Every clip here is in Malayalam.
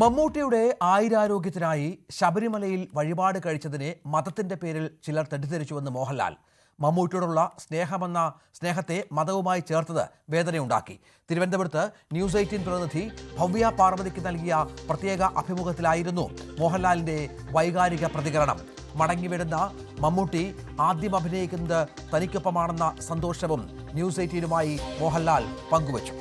മമ്മൂട്ടിയുടെ ആയുരാരോഗ്യത്തിനായി ശബരിമലയിൽ വഴിപാട് കഴിച്ചതിനെ മതത്തിന്റെ പേരിൽ ചിലർ തെറ്റിദ്ധരിച്ചുവെന്ന് മോഹൻലാൽ. മമ്മൂട്ടിയോടുള്ള സ്നേഹത്തെ മതവുമായി ചേർത്തത് വേദനയുണ്ടാക്കി. തിരുവനന്തപുരത്ത് ന്യൂസ് 18 പ്രതിനിധി ഭവ്യ പാർവതിക്ക് നൽകിയ പ്രത്യേക അഭിമുഖത്തിലായിരുന്നു മോഹൻലാലിന്റെ വൈകാരിക പ്രതികരണം. മടങ്ങിവരുന്ന മമ്മൂട്ടി ആദ്യം അഭിനയിക്കുന്നത് തനിക്കൊപ്പമാണെന്ന സന്തോഷവും ന്യൂസ് 18നുമായി മോഹൻലാൽ പങ്കുവച്ചു.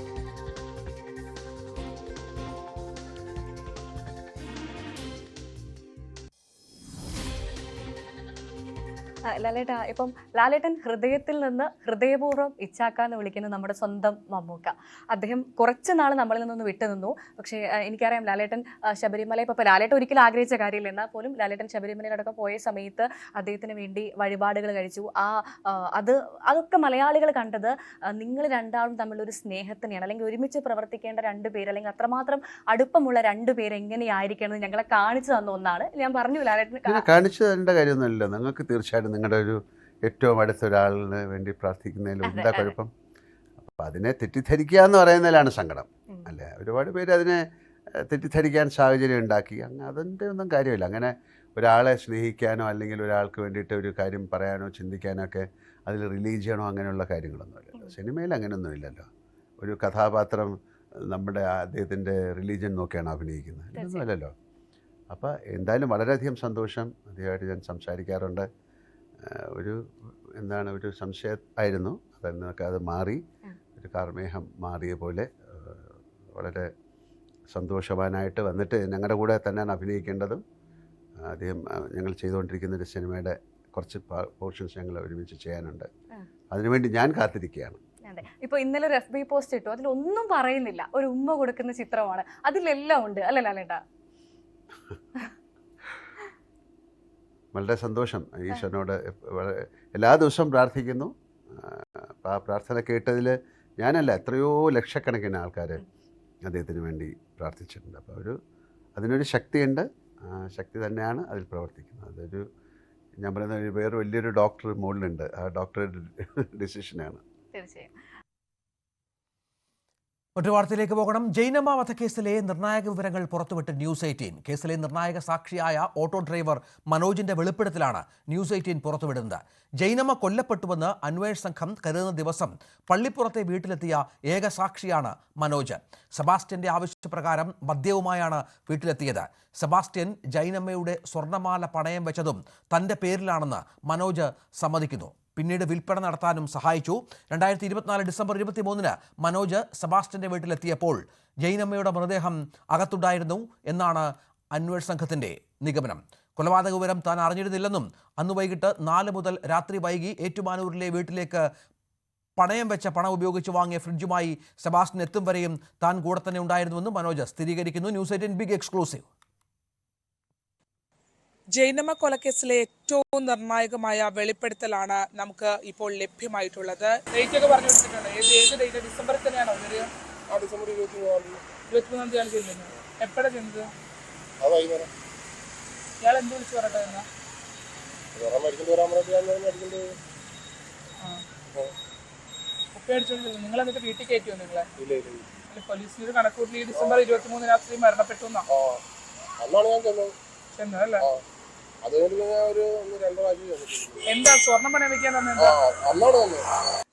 ലാലേട്ട, ഇപ്പം ലാലേട്ടൻ ഹൃദയത്തിൽ നിന്ന് ഹൃദയപൂർവ്വം ഇച്ചാക്കാന്ന് വിളിക്കുന്ന നമ്മുടെ സ്വന്തം മമ്മൂക്ക. അദ്ദേഹം കുറച്ച് നാൾ നമ്മളിൽ നിന്നൊന്ന് വിട്ടുനിന്നു. പക്ഷേ എനിക്കറിയാം ലാലേട്ടൻ ശബരിമല ഇപ്പോൾ ലാലേട്ടൻ ഒരിക്കലും ആഗ്രഹിച്ച കാര്യമില്ല. എന്നാൽ പോലും ലാലേട്ടൻ ശബരിമലയോടൊക്കെ പോയ സമയത്ത് അദ്ദേഹത്തിന് വേണ്ടി വഴിപാടുകൾ കഴിച്ചു. അതൊക്കെ മലയാളികൾ കണ്ടത് നിങ്ങൾ രണ്ടാളും തമ്മിലൊരു സ്നേഹത്തിനെയാണ്, അല്ലെങ്കിൽ ഒരുമിച്ച് പ്രവർത്തിക്കേണ്ട രണ്ടുപേര്, അല്ലെങ്കിൽ അത്രമാത്രം അടുപ്പമുള്ള രണ്ടുപേര് എങ്ങനെയായിരിക്കണം എന്ന് ഞങ്ങളെ കാണിച്ചു തന്ന ഒന്നാണ്. ഞാൻ പറഞ്ഞു ലാലേട്ടൻ കാണിച്ചു തരേണ്ട കാര്യമൊന്നുമില്ല. നിങ്ങൾക്ക് തീർച്ചയായിട്ടും നിങ്ങളുടെ ഒരു ഏറ്റവും അടുത്ത ഒരാളിന് വേണ്ടി പ്രാർത്ഥിക്കുന്നതിൽ എന്താ കുഴപ്പം? അപ്പം അതിനെ തെറ്റിദ്ധരിക്കുക എന്ന് പറയുന്നതിലാണ് സങ്കടം, അല്ലേ? ഒരുപാട് പേര് അതിനെ തെറ്റിദ്ധരിക്കാൻ സാഹചര്യം ഉണ്ടാക്കി. അതിൻ്റെ ഒന്നും കാര്യമില്ല. അങ്ങനെ ഒരാളെ സ്നേഹിക്കാനോ അല്ലെങ്കിൽ ഒരാൾക്ക് വേണ്ടിയിട്ട് ഒരു കാര്യം പറയാനോ ചിന്തിക്കാനോ ഒക്കെ അതിൽ റിലീജിയനോ അങ്ങനെയുള്ള കാര്യങ്ങളൊന്നുമില്ലല്ലോ. സിനിമയിൽ അങ്ങനെയൊന്നും ഇല്ലല്ലോ. ഒരു കഥാപാത്രം നമ്മുടെ അദ്ദേഹത്തിൻ്റെ റിലീജിയൻ നോക്കിയാണ് അഭിനയിക്കുന്നത്, ഇതൊന്നും അല്ലല്ലോ. അപ്പോൾ എന്തായാലും വളരെയധികം സന്തോഷം. അദ്ദേഹമായിട്ട് ഞാൻ സംസാരിക്കാറുണ്ട്. ഒരു സംശയം ആയിരുന്നു, അതെന്നൊക്കെ അത് മാറി, ഒരു കാർമേഹം മാറിയ പോലെ വളരെ സന്തോഷവാനായിട്ട് വന്നിട്ട് ഞങ്ങളുടെ കൂടെ തന്നെയാണ് അഭിനയിക്കേണ്ടതും. അദ്ദേഹം ഞങ്ങൾ ചെയ്തുകൊണ്ടിരിക്കുന്ന ഒരു സിനിമയുടെ കുറച്ച് പോർഷൻസ് ഞങ്ങൾ ഒരുമിച്ച് ചെയ്യാനുണ്ട്. അതിനുവേണ്ടി ഞാൻ കാത്തിരിക്കുകയാണ്. അതെ, ഇപ്പോൾ ഇന്നലെ ഒരു FB പോസ്റ്റ് ഇട്ടു, അതിലൊന്നും പറയുന്നില്ല, ഒരു ഉമ്മ കൊടുക്കുന്ന ചിത്രമാണ്, അതിലെല്ലാം ഉണ്ട് അല്ലേ ലാലേട്ടാ? വളരെ സന്തോഷം. ഈശ്വരനോട് എല്ലാ ദിവസവും പ്രാർത്ഥിക്കുന്നു. ആ പ്രാർത്ഥന കേട്ടതിൽ ഞാനല്ല, എത്രയോ ലക്ഷക്കണക്കിന് ആൾക്കാർ അദ്ദേഹത്തിന് വേണ്ടി പ്രാർത്ഥിച്ചിട്ടുണ്ട്. അപ്പോൾ അതിനൊരു ശക്തിയുണ്ട്. ആ ശക്തി തന്നെയാണ് അതിൽ പ്രവർത്തിക്കുന്നത്. ഞാൻ പറയുന്ന വേറെ വലിയൊരു ഡോക്ടർ മുകളിലുണ്ട്. ആ ഡോക്ടറുടെ ഡിസിഷനാണ്. തീർച്ചയായും. മറ്റൊരു വാർത്തയിലേക്ക് പോകണം. ജൈനമ്മ വധക്കേസിലെ നിർണായക വിവരങ്ങൾ പുറത്തുവിട്ട് ന്യൂസ് 18. കേസിലെ നിർണായക സാക്ഷിയായ ഓട്ടോ ഡ്രൈവർ മനോജിന്റെ വെളിപ്പെടുത്തലാണ് ന്യൂസ് 18 പുറത്തുവിടുന്നത്. ജൈനമ്മ കൊല്ലപ്പെട്ടുവെന്ന് അന്വേഷണ സംഘം കരുതുന്ന ദിവസം പള്ളിപ്പുറത്തെ വീട്ടിലെത്തിയ ഏക സാക്ഷിയാണ് മനോജ്. സെബാസ്റ്റ്യന്റെ ആവശ്യപ്രകാരം മദ്യവുമായാണ് വീട്ടിലെത്തിയത്. സെബാസ്റ്റ്യൻ ജൈനമ്മയുടെ സ്വർണ്ണമാല പണയം വെച്ചതും തന്റെ പേരിലാണെന്ന് മനോജ് സമ്മതിക്കുന്നു. പിന്നീട് വിൽപ്പന നടത്താനും സഹായിച്ചു. 2024 ഡിസംബർ 23-ന് മനോജ് സെബാസ്റ്റ്യന്റെ വീട്ടിലെത്തിയപ്പോൾ ജൈനമ്മയുടെ മൃതദേഹം അകത്തുണ്ടായിരുന്നു എന്നാണ് അന്വേഷണ സംഘത്തിന്റെ നിഗമനം. കൊലപാതക വിവരം താൻ അറിഞ്ഞിരുന്നില്ലെന്നും അന്ന് വൈകിട്ട് 4 മുതൽ രാത്രി വൈകി ഏറ്റുമാനൂരിലെ വീട്ടിലേക്ക് പണയം വെച്ച പണം ഉപയോഗിച്ച് വാങ്ങിയ ഫ്രിഡ്ജുമായി സെബാസ്റ്റ്യൻ എത്തും വരെയും താൻ കൂടെ തന്നെ ഉണ്ടായിരുന്നുവെന്നും മനോജ് സ്ഥിരീകരിക്കുന്നു. News 18 big exclusive. ജൈനമ്മ കൊലക്കേസിലെ ഏറ്റവും നിർണായകമായ വെളിപ്പെടുത്തലാണ് നമുക്ക് ഇപ്പോൾ ലഭ്യമായിട്ടുള്ളത്. ഡേറ്റ് ഒക്കെ പറഞ്ഞു കൊടുത്തിട്ടുണ്ട്. ഏത് ഡേറ്റ്? ഡിസംബറിൽ തന്നെയാണോ? ഡിസംബർ 23-ാം തീയതിയാണ് ചെയ്യുന്നത്. എപ്പോഴാണ് ചെയ്യുന്നത്? ഇയാൾ എന്ത് വിളിച്ചു പറയട്ടെ എന്നാ? കുപ്പി അടിച്ചോണ്ടില്ല. നിങ്ങൾ എന്നിട്ട് വീട്ടിൽ കയറ്റിയോ? നിങ്ങളെ പോലീസിന് കണക്കൂട്ടി ഡിസംബർ 23 രാത്രി മരണപ്പെട്ടു എന്നാ ചെന്നല്ലേ? എന്താ സ്വർണ്ണം പണയം വെക്കാൻ തന്നെ?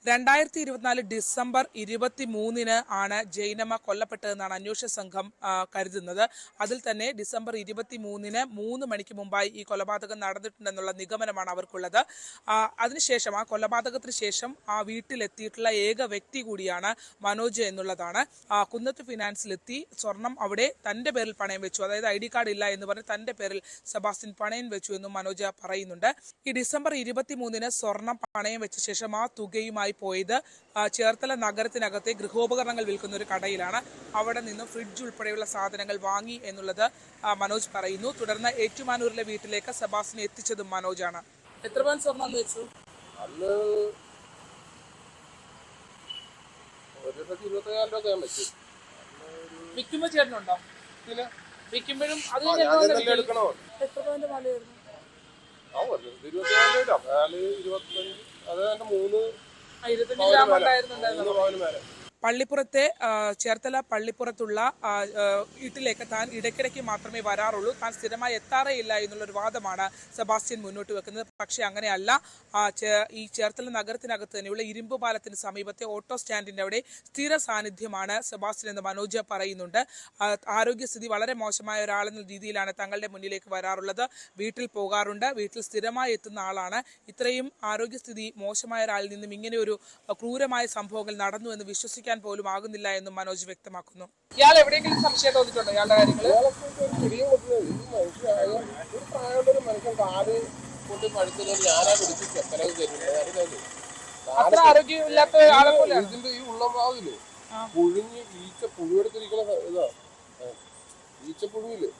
2024 ഡിസംബർ 23-ന് ആണ് ജൈനമ്മ കൊല്ലപ്പെട്ടതെന്നാണ് അന്വേഷണ സംഘം കരുതുന്നത്. അതിൽ തന്നെ ഡിസംബർ 23-ന് 3 മണിക്ക് മുമ്പായി ഈ കൊലപാതകം നടന്നിട്ടുണ്ടെന്നുള്ള നിഗമനമാണ് അവർക്കുള്ളത്. അതിനുശേഷം ആ കൊലപാതകത്തിന് ശേഷം ആ വീട്ടിലെത്തിയിട്ടുള്ള ഏക വ്യക്തി കൂടിയാണ് മനോജ് എന്നുള്ളതാണ്. കുന്നത്ത് ഫിനാൻസിലെത്തി സ്വർണം അവിടെ തന്റെ പേരിൽ പണയം വെച്ചു. അതായത് ID കാർഡ് ഇല്ല എന്ന് പറഞ്ഞ് തന്റെ പേരിൽ സെബാസ്റ്റ്യൻ പണയം വെച്ചു എന്നും മനോജ് പറയുന്നുണ്ട്. ഈ ഡിസംബർ 23-ന് സ്വർണം പണയം വെച്ച ശേഷം ആ തുകയുമായി പോയത് ചേർത്തല നഗരത്തിനകത്തെ ഗൃഹോപകരണങ്ങൾ വിൽക്കുന്ന ഒരു കടയിലാണ്. അവിടെ നിന്നും ഫ്രിഡ്ജ് ഉൾപ്പെടെയുള്ള സാധനങ്ങൾ വാങ്ങി എന്നുള്ളത് മനോജ് പറയുന്നു. തുടർന്ന് ഏറ്റുമാനൂരിലെ വീട്ടിലേക്ക് സെബാസ്റ്റ്യനെ എത്തിച്ചതും മനോജാണ്. എത്ര പവൻ സ്വർണ്ണം വെച്ചു? വിൽക്കുമ്പോ ചേട്ടനുണ്ടോ? വിൽക്കുമ്പോഴും അത് എത്ര പവന്റെ മാലയായിരുന്നു? 25 ഗ്രാം ഉണ്ടായിരുന്നുണ്ടായിരുന്നു. പള്ളിപ്പുറത്തെ ചേർത്തല പള്ളിപ്പുറത്തുള്ള വീട്ടിലേക്ക് താൻ ഇടയ്ക്കിടയ്ക്ക് മാത്രമേ വരാറുള്ളൂ, താൻ സ്ഥിരമായി എത്താറേയില്ല എന്നുള്ളൊരു വാദമാണ് സെബാസ്റ്റ്യൻ മുന്നോട്ട് വെക്കുന്നത്. പക്ഷേ അങ്ങനെയല്ല. ഈ ചേർത്തല നഗരത്തിനകത്ത് തന്നെയുള്ള ഇരുമ്പ് പാലത്തിന് സമീപത്തെ ഓട്ടോ സ്റ്റാൻഡിൻ്റെ അവിടെ സ്ഥിര സാന്നിധ്യമാണ് സെബാസ്റ്റ്യൻ എന്ന് മനോജ് പറയുന്നുണ്ട്. ആരോഗ്യസ്ഥിതി വളരെ മോശമായ ഒരാളെന്ന രീതിയിലാണ് തങ്ങളുടെ മുന്നിലേക്ക് വരാറുള്ളത്. വീട്ടിൽ പോകാറുണ്ട്, വീട്ടിൽ സ്ഥിരമായി എത്തുന്ന ആളാണ്. ഇത്രയും ആരോഗ്യസ്ഥിതി മോശമായ ഒരാളിൽ നിന്നും ഇങ്ങനെ ഒരു ക്രൂരമായ സംഭവങ്ങൾ നടന്നു എന്ന് വിശ്വസിക്കാൻ പോലും ആകുന്നില്ല എന്നും മനോജ് വ്യക്തമാക്കുന്നു. ഇയാൾ എവിടെയെങ്കിലും സംശയം തോന്നിയിട്ടുണ്ടോ ഇയാളുടെ കാര്യങ്ങൾ? അത്ര ആരോഗ്യമില്ലാത്ത ആളെ പോലെ ഇതിന്റെ ഈ ഉള്ളമാവില് പുഴുങ്ങി പുഴുവെടുത്തിരിക്കണ ഇതാ ഈച്ചപ്പുഴുവില്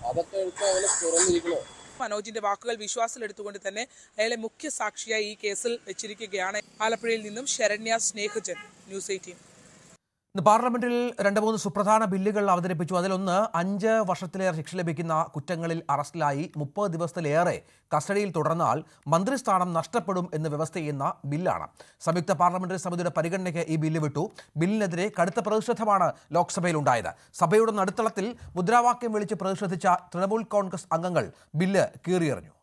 അതൊക്കെ എടുത്ത് അങ്ങനെ തുറന്നിരിക്കണോ. മനോജിന്റെ വാക്കുകൾ വിശ്വാസത്തിലെടുത്തുകൊണ്ട് തന്നെ അയാളെ മുഖ്യ സാക്ഷിയായി ഈ കേസിൽ വെച്ചിരിക്കുകയാണ്. ആലപ്പുഴയിൽ നിന്നും ശരണ്യ സ്നേഹജൻ, ന്യൂസ് 18. ഇന്ന് പാർലമെന്റിൽ 2-3 സുപ്രധാന ബില്ലുകൾ അവതരിപ്പിച്ചു. അതിലൊന്ന് 5 വർഷത്തിലേറെ ശിക്ഷ ലഭിക്കുന്ന കുറ്റങ്ങളിൽ അറസ്റ്റിലായി 30 ദിവസത്തിലേറെ കസ്റ്റഡിയിൽ തുടർന്നാൽ മന്ത്രിസ്ഥാനം നഷ്ടപ്പെടും എന്ന് വ്യവസ്ഥ ചെയ്യുന്ന ബില്ലാണ്. സംയുക്ത പാർലമെന്ററി സമിതിയുടെ പരിഗണനയ്ക്ക് ഈ ബില്ല് വിട്ടു. ബില്ലിനെതിരെ കടുത്ത പ്രതിഷേധമാണ് ലോക്സഭയിലുണ്ടായത്. സഭയുടെ നടുത്തളത്തിൽ മുദ്രാവാക്യം വിളിച്ച് പ്രതിഷേധിച്ച തൃണമൂൽ കോൺഗ്രസ് അംഗങ്ങൾ ബില്ല് കീറിയെറിഞ്ഞു.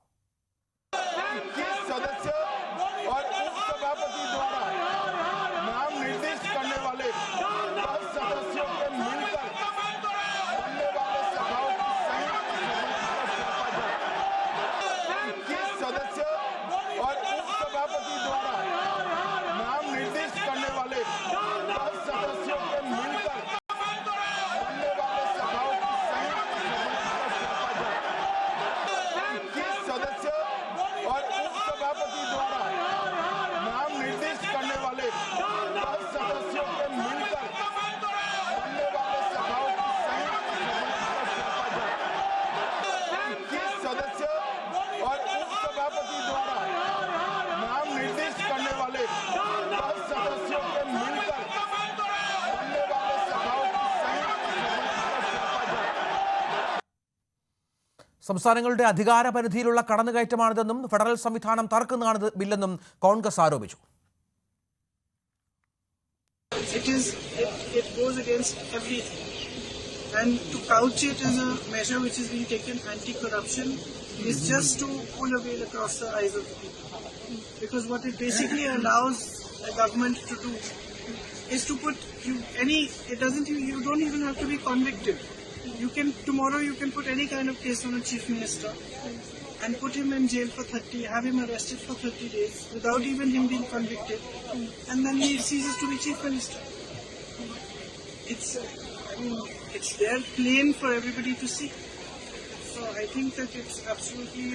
സംസ്ഥാനങ്ങളുടെ അധികാര പരിധിയിലുള്ള കടന്നുകയറ്റമാണിതെന്നും ഫെഡറൽ സംവിധാനം തകർക്കുന്നതാണ് ബില്ലെന്നും കോൺഗ്രസ് ആരോപിച്ചു. It goes against everything, and to couch it as a measure which is being taken anti-corruption is just to pull a veil across the eyes of the people. Because what it basically allows a government to do is to put you don't even have to be convicted. Tomorrow you can put any kind of case on a chief minister and put him in jail for have him arrested for 30 days without even him being convicted, and then he ceases to be chief minister. It's there plain for everybody to see. So I think that it's absolutely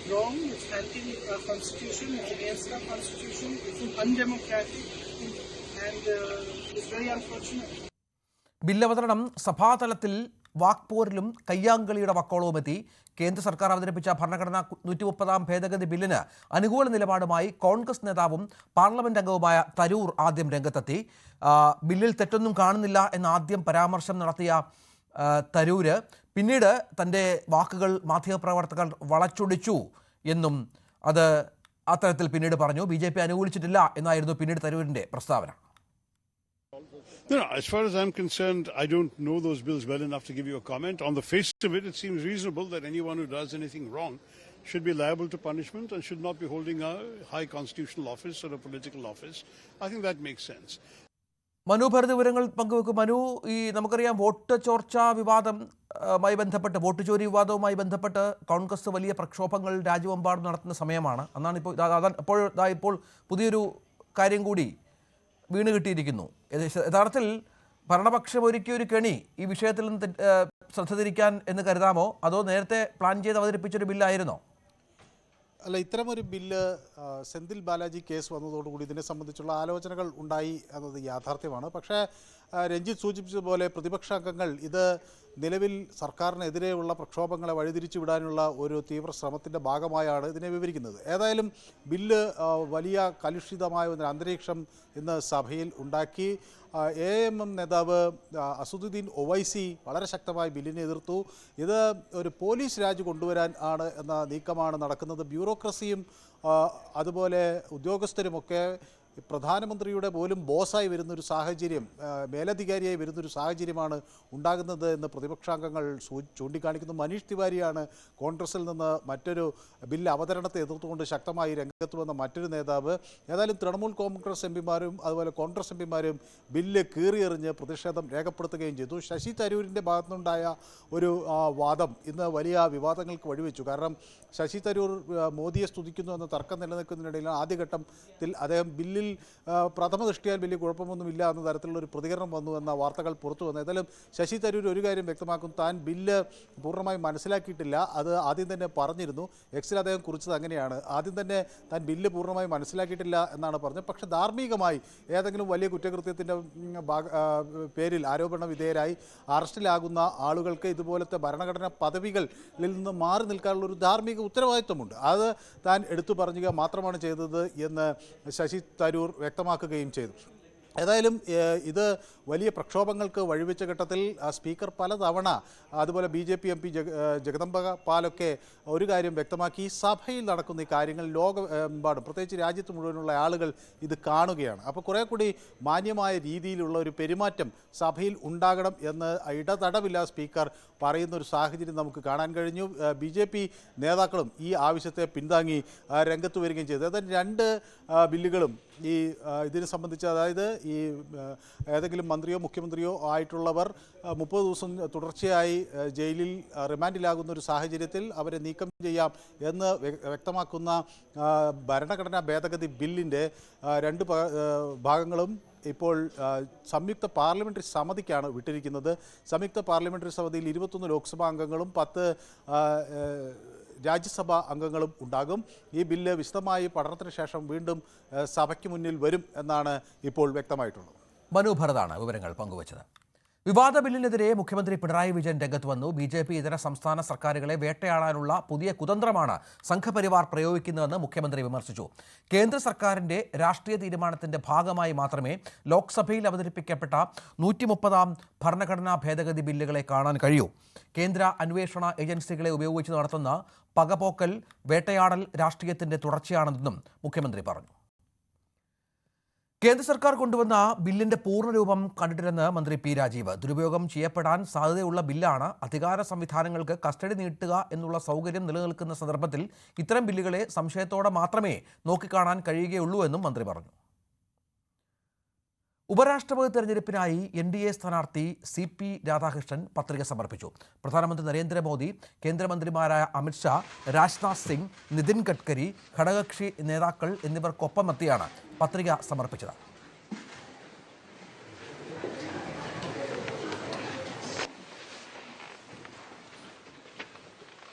wrong. It's anti-constitution. It's against our constitution. It's undemocratic, and it's very unfortunate. ബില്ലവതരണം സഭാതലത്തിൽ വാക്പോരിലും കയ്യാങ്കളിയുടെ വക്കോളവും എത്തി. കേന്ദ്ര സർക്കാർ അവതരിപ്പിച്ച ഭരണഘടന 130 ഭേദഗതി ബില്ലിന് അനുകൂല നിലപാടുമായി കോൺഗ്രസ് നേതാവും പാർലമെന്റ് അംഗവുമായ തരൂർ ആദ്യം രംഗത്തെത്തി. ബില്ലിൽ തെറ്റൊന്നും കാണുന്നില്ല എന്ന ആദ്യം പരാമർശം നടത്തിയ തരൂര് പിന്നീട് തൻ്റെ വാക്കുകൾ മാധ്യമപ്രവർത്തകർ വളച്ചൊടിച്ചു എന്നും അത് അത്തരത്തിൽ പിന്നീട് പറഞ്ഞു. BJP അനുകൂലിച്ചിട്ടില്ല എന്നായിരുന്നു പിന്നീട് തരൂരിൻ്റെ പ്രസ്താവന. No, as far as I'm concerned, I don't know those bills well enough to give you a comment. On the face of it, it seems reasonable that anyone who does anything wrong should be liable to punishment and should not be holding a high constitutional office or a political office. I think that makes sense. Manu Bharat വിവരങ്ങൾ പങ്കുവെക്കും. മനു, ഈ നമുക്കറിയാം വോട്ട് ചോർച്ചാ വിവാദവുമായി ബന്ധപ്പെട്ട്, വോട്ട് ചോരി വിവാദവുമായി ബന്ധപ്പെട്ട് കോൺഗ്രസ് വലിയ പ്രക്ഷോഭങ്ങൾ രാജ്യമെമ്പാടും നടത്തുന്ന സമയമാണ്. അന്നാണ് ഇപ്പോൾ പുതിയൊരു കാര്യം കൂടി വീണ് കിട്ടിയിരിക്കുന്നു. യഥാർത്ഥത്തിൽ ഭരണപക്ഷം ഒരുക്കിയ ഒരു കെണി ഈ വിഷയത്തിൽ നിന്ന് ശ്രദ്ധ തിരിക്കാൻ എന്ന് കരുതാമോ, അതോ നേരത്തെ പ്ലാൻ ചെയ്ത് അവതരിപ്പിച്ചൊരു ബില്ലായിരുന്നോ? അല്ല, ഇത്തരമൊരു ബില്ല് സെന്തിൽ ബാലാജി കേസ് വന്നതോടുകൂടി ഇതിനെ സംബന്ധിച്ചുള്ള ആലോചനകൾ ഉണ്ടായി എന്നത് യാഥാർത്ഥ്യമാണ്. പക്ഷേ രഞ്ജിത്ത് സൂചിപ്പിച്ചതുപോലെ പ്രതിപക്ഷ അംഗങ്ങൾ ഇത് നിലവിൽ സർക്കാരിനെതിരെയുള്ള പ്രക്ഷോഭങ്ങളെ വഴിതിരിച്ചു വിടാനുള്ള ഒരു തീവ്ര ശ്രമത്തിൻ്റെ ഭാഗമായാണ് ഇതിനെ വിവരിക്കുന്നത്. ഏതായാലും ബില്ല് വലിയ കലുഷിതമായ ഒരു അന്തരീക്ഷം ഇന്ന് സഭയിൽ ഉണ്ടാക്കി. AMM നേതാവ് അസദുദ്ദീൻ ഒവൈസി വളരെ ശക്തമായി ബില്ലിനെ എതിർത്തു. ഇത് ഒരു പോലീസ് രാജ് കൊണ്ടുവരാൻ ആണ് എന്ന നീക്കമാണ് നടക്കുന്നത്. ബ്യൂറോക്രസിയും അതുപോലെ ഉദ്യോഗസ്ഥരുമൊക്കെ പ്രധാനമന്ത്രിയുടെ പോലും ബോസായി വരുന്നൊരു സാഹചര്യം, മേലധികാരിയായി വരുന്നൊരു സാഹചര്യമാണ് ഉണ്ടാകുന്നത് എന്ന് പ്രതിപക്ഷാംഗങ്ങൾ ചൂണ്ടിക്കാണിക്കുന്നു. മനീഷ് തിവാരിയാണ് കോൺഗ്രസിൽ നിന്ന് മറ്റൊരു ബില്ല് അവതരണത്തെ എതിർത്തുകൊണ്ട് ശക്തമായി രംഗത്ത് വന്ന മറ്റൊരു നേതാവ്. ഏതായാലും തൃണമൂൽ കോൺഗ്രസ് എംപിമാരും അതുപോലെ കോൺഗ്രസ് എംപിമാരും ബില്ല് കീറിയെറിഞ്ഞ് പ്രതിഷേധം രേഖപ്പെടുത്തുകയും ചെയ്തു. ശശി തരൂരിൻ്റെ ഭാഗത്തുനിന്നുണ്ടായ ഒരു വാദം ഇന്ന് വലിയ വിവാദങ്ങൾക്ക് വഴിവെച്ചു. കാരണം ശശി തരൂർ മോദിയെ സ്തുതിക്കുന്നു എന്ന തർക്കം നിലനിൽക്കുന്നതിനിടയിൽ ആദ്യഘട്ടത്തിൽ അദ്ദേഹം ബില്ലിൽ പ്രഥമ ദൃഷ്ടിയാൽ വലിയ കുഴപ്പമൊന്നുമില്ല എന്ന തരത്തിലുള്ള ഒരു പ്രതികരണം വന്നു എന്ന വാർത്തകൾ പുറത്തു വന്നു. ഏതായാലും ശശി തരൂർ ഒരു കാര്യം വ്യക്തമാക്കും, താൻ ബില്ല് പൂർണ്ണമായി മനസ്സിലാക്കിയിട്ടില്ല. അത് ആദ്യം തന്നെ പറഞ്ഞിരുന്നു. എക്സിൽ അദ്ദേഹം കുറിച്ചത് അങ്ങനെയാണ്. ആദ്യം തന്നെ താൻ ബില്ല് പൂർണ്ണമായി മനസ്സിലാക്കിയിട്ടില്ല എന്നാണ് പറഞ്ഞത്. പക്ഷേ ധാർമ്മികമായി ഏതെങ്കിലും വലിയ കുറ്റകൃത്യത്തിൻ്റെ പേരിൽ ആരോപണ വിധേയരായി അറസ്റ്റിലാകുന്ന ആളുകൾക്ക് ഇതുപോലത്തെ ഭരണഘടനാ പദവികളിൽ നിന്ന് മാറി നിൽക്കാനുള്ള ഒരു ധാർമ്മിക ഉത്തരവാദിത്വമുണ്ട്. അത് താൻ എടുത്തു പറയുക മാത്രമാണ് ചെയ്തത് എന്ന് ശശി തരൂർ വ്യക്തമാക്കുകയും ചെയ്തു. ഏതായാലും ഇത് വലിയ പ്രക്ഷോഭങ്ങൾക്ക് വഴിവെച്ച ഘട്ടത്തിൽ സ്പീക്കർ പലതവണ അതുപോലെ BJP MP ജഗദംബ പാലൊക്കെ ഒരു കാര്യം വ്യക്തമാക്കി, സഭയിൽ നടക്കുന്ന ഈ കാര്യങ്ങൾ ലോകമെമ്പാടും പ്രത്യേകിച്ച് രാജ്യത്ത് മുഴുവനുള്ള ആളുകൾ ഇത് കാണുകയാണ്. അപ്പോൾ കുറേ കൂടി മാന്യമായ രീതിയിലുള്ള ഒരു പെരുമാറ്റം സഭയിൽ ഉണ്ടാകണം എന്ന് ഇടതടവില്ല സ്പീക്കർ പറയുന്നൊരു സാഹചര്യം നമുക്ക് കാണാൻ കഴിഞ്ഞു. BJP നേതാക്കളും ഈ ആവശ്യത്തെ പിന്താങ്ങി രംഗത്ത് വരികയും ചെയ്തു. അതായത് രണ്ട് ബില്ലുകളും ഈ ഇതിനെ സംബന്ധിച്ച്, അതായത് ഈ ഏതെങ്കിലും മന്ത്രിയോ മുഖ്യമന്ത്രിയോ ആയിട്ടുള്ളവർ 30 ദിവസം തുടർച്ചയായി ജയിലിൽ റിമാൻഡിലാകുന്ന ഒരു സാഹചര്യത്തിൽ അവരെ നീക്കം ചെയ്യാം എന്ന് വ്യക്തമാക്കുന്ന ഭരണഘടനാ ഭേദഗതി ബില്ലിൻ്റെ രണ്ട് ഭാഗങ്ങളും ഇപ്പോൾ സംയുക്ത പാർലമെൻ്ററി സമിതിക്കാണ് വിട്ടിരിക്കുന്നത്. സംയുക്ത പാർലമെൻ്ററി സമിതിയിൽ 21 ലോക്സഭാ അംഗങ്ങളും 10 രാജ്യസഭാ അംഗങ്ങളും ഉണ്ടാകും. ഈ ബില്ല് വിശദമായി പഠനത്തിന് ശേഷം വീണ്ടും സഭയ്ക്ക് മുന്നിൽ വരും എന്നാണ് ഇപ്പോൾ വ്യക്തമായിട്ടുള്ളത്. മനു ഭരതാണ് വിവരങ്ങൾ പങ്കുവച്ചത്. വിവാദ ബില്ലിനെതിരെ മുഖ്യമന്ത്രി പിണറായി വിജയൻ രംഗത്ത് വന്നു. BJP ഇതര സംസ്ഥാന സർക്കാരുകളെ വേട്ടയാടാനുള്ള പുതിയ കുതന്ത്രമാണ് സംഘപരിവാർ പ്രയോഗിക്കുന്നതെന്ന് മുഖ്യമന്ത്രി വിമർശിച്ചു. കേന്ദ്ര സർക്കാരിന്റെ രാഷ്ട്രീയ തീരുമാനത്തിന്റെ ഭാഗമായി മാത്രമേ ലോക്സഭയിൽ അവതരിപ്പിക്കപ്പെട്ട 130ാം ഭരണഘടനാ ഭേദഗതി ബില്ലുകളെ കാണാൻ കഴിയൂ. കേന്ദ്ര അന്വേഷണ ഏജൻസികളെ ഉപയോഗിച്ച് നടത്തുന്ന പകപോക്കൽ, വേട്ടയാടൽ രാഷ്ട്രീയത്തിന്റെ തുടർച്ചയാണെന്നും മുഖ്യമന്ത്രി പറഞ്ഞു. കേന്ദ്ര സർക്കാർ കൊണ്ടുവന്ന ബില്ലിന്റെ പൂർണ്ണരൂപം കണ്ടിട്ടില്ലെന്ന് മന്ത്രി P. രാജീവ്. ദുരുപയോഗം ചെയ്യപ്പെടാൻ സാധ്യതയുള്ള ബില്ലാണ്. അധികാര സംവിധാനങ്ങൾക്ക് കസ്റ്റഡി നീട്ടുക എന്നുള്ള സൗകര്യം നിലനിൽക്കുന്ന സന്ദർഭത്തിൽ ഇത്തരം ബില്ലുകളെ സംശയത്തോടെ മാത്രമേ നോക്കിക്കാണാൻ കഴിയുകയുള്ളൂ എന്നും മന്ത്രി പറഞ്ഞു. ഉപരാഷ്ട്രപതി തെരഞ്ഞെടുപ്പിനായി NDA സ്ഥാനാർത്ഥി CP രാധാകൃഷ്ണൻ പത്രിക സമർപ്പിച്ചു. പ്രധാനമന്ത്രി നരേന്ദ്രമോദി, കേന്ദ്രമന്ത്രിമാരായ അമിത്ഷാ, രാജ്നാഥ് സിംഗ്, നിതിൻ ഗഡ്കരി, ഘടകകക്ഷി നേതാക്കൾ എന്നിവർക്കൊപ്പമെത്തിയാണ് പത്രിക സമർപ്പിച്ചത്.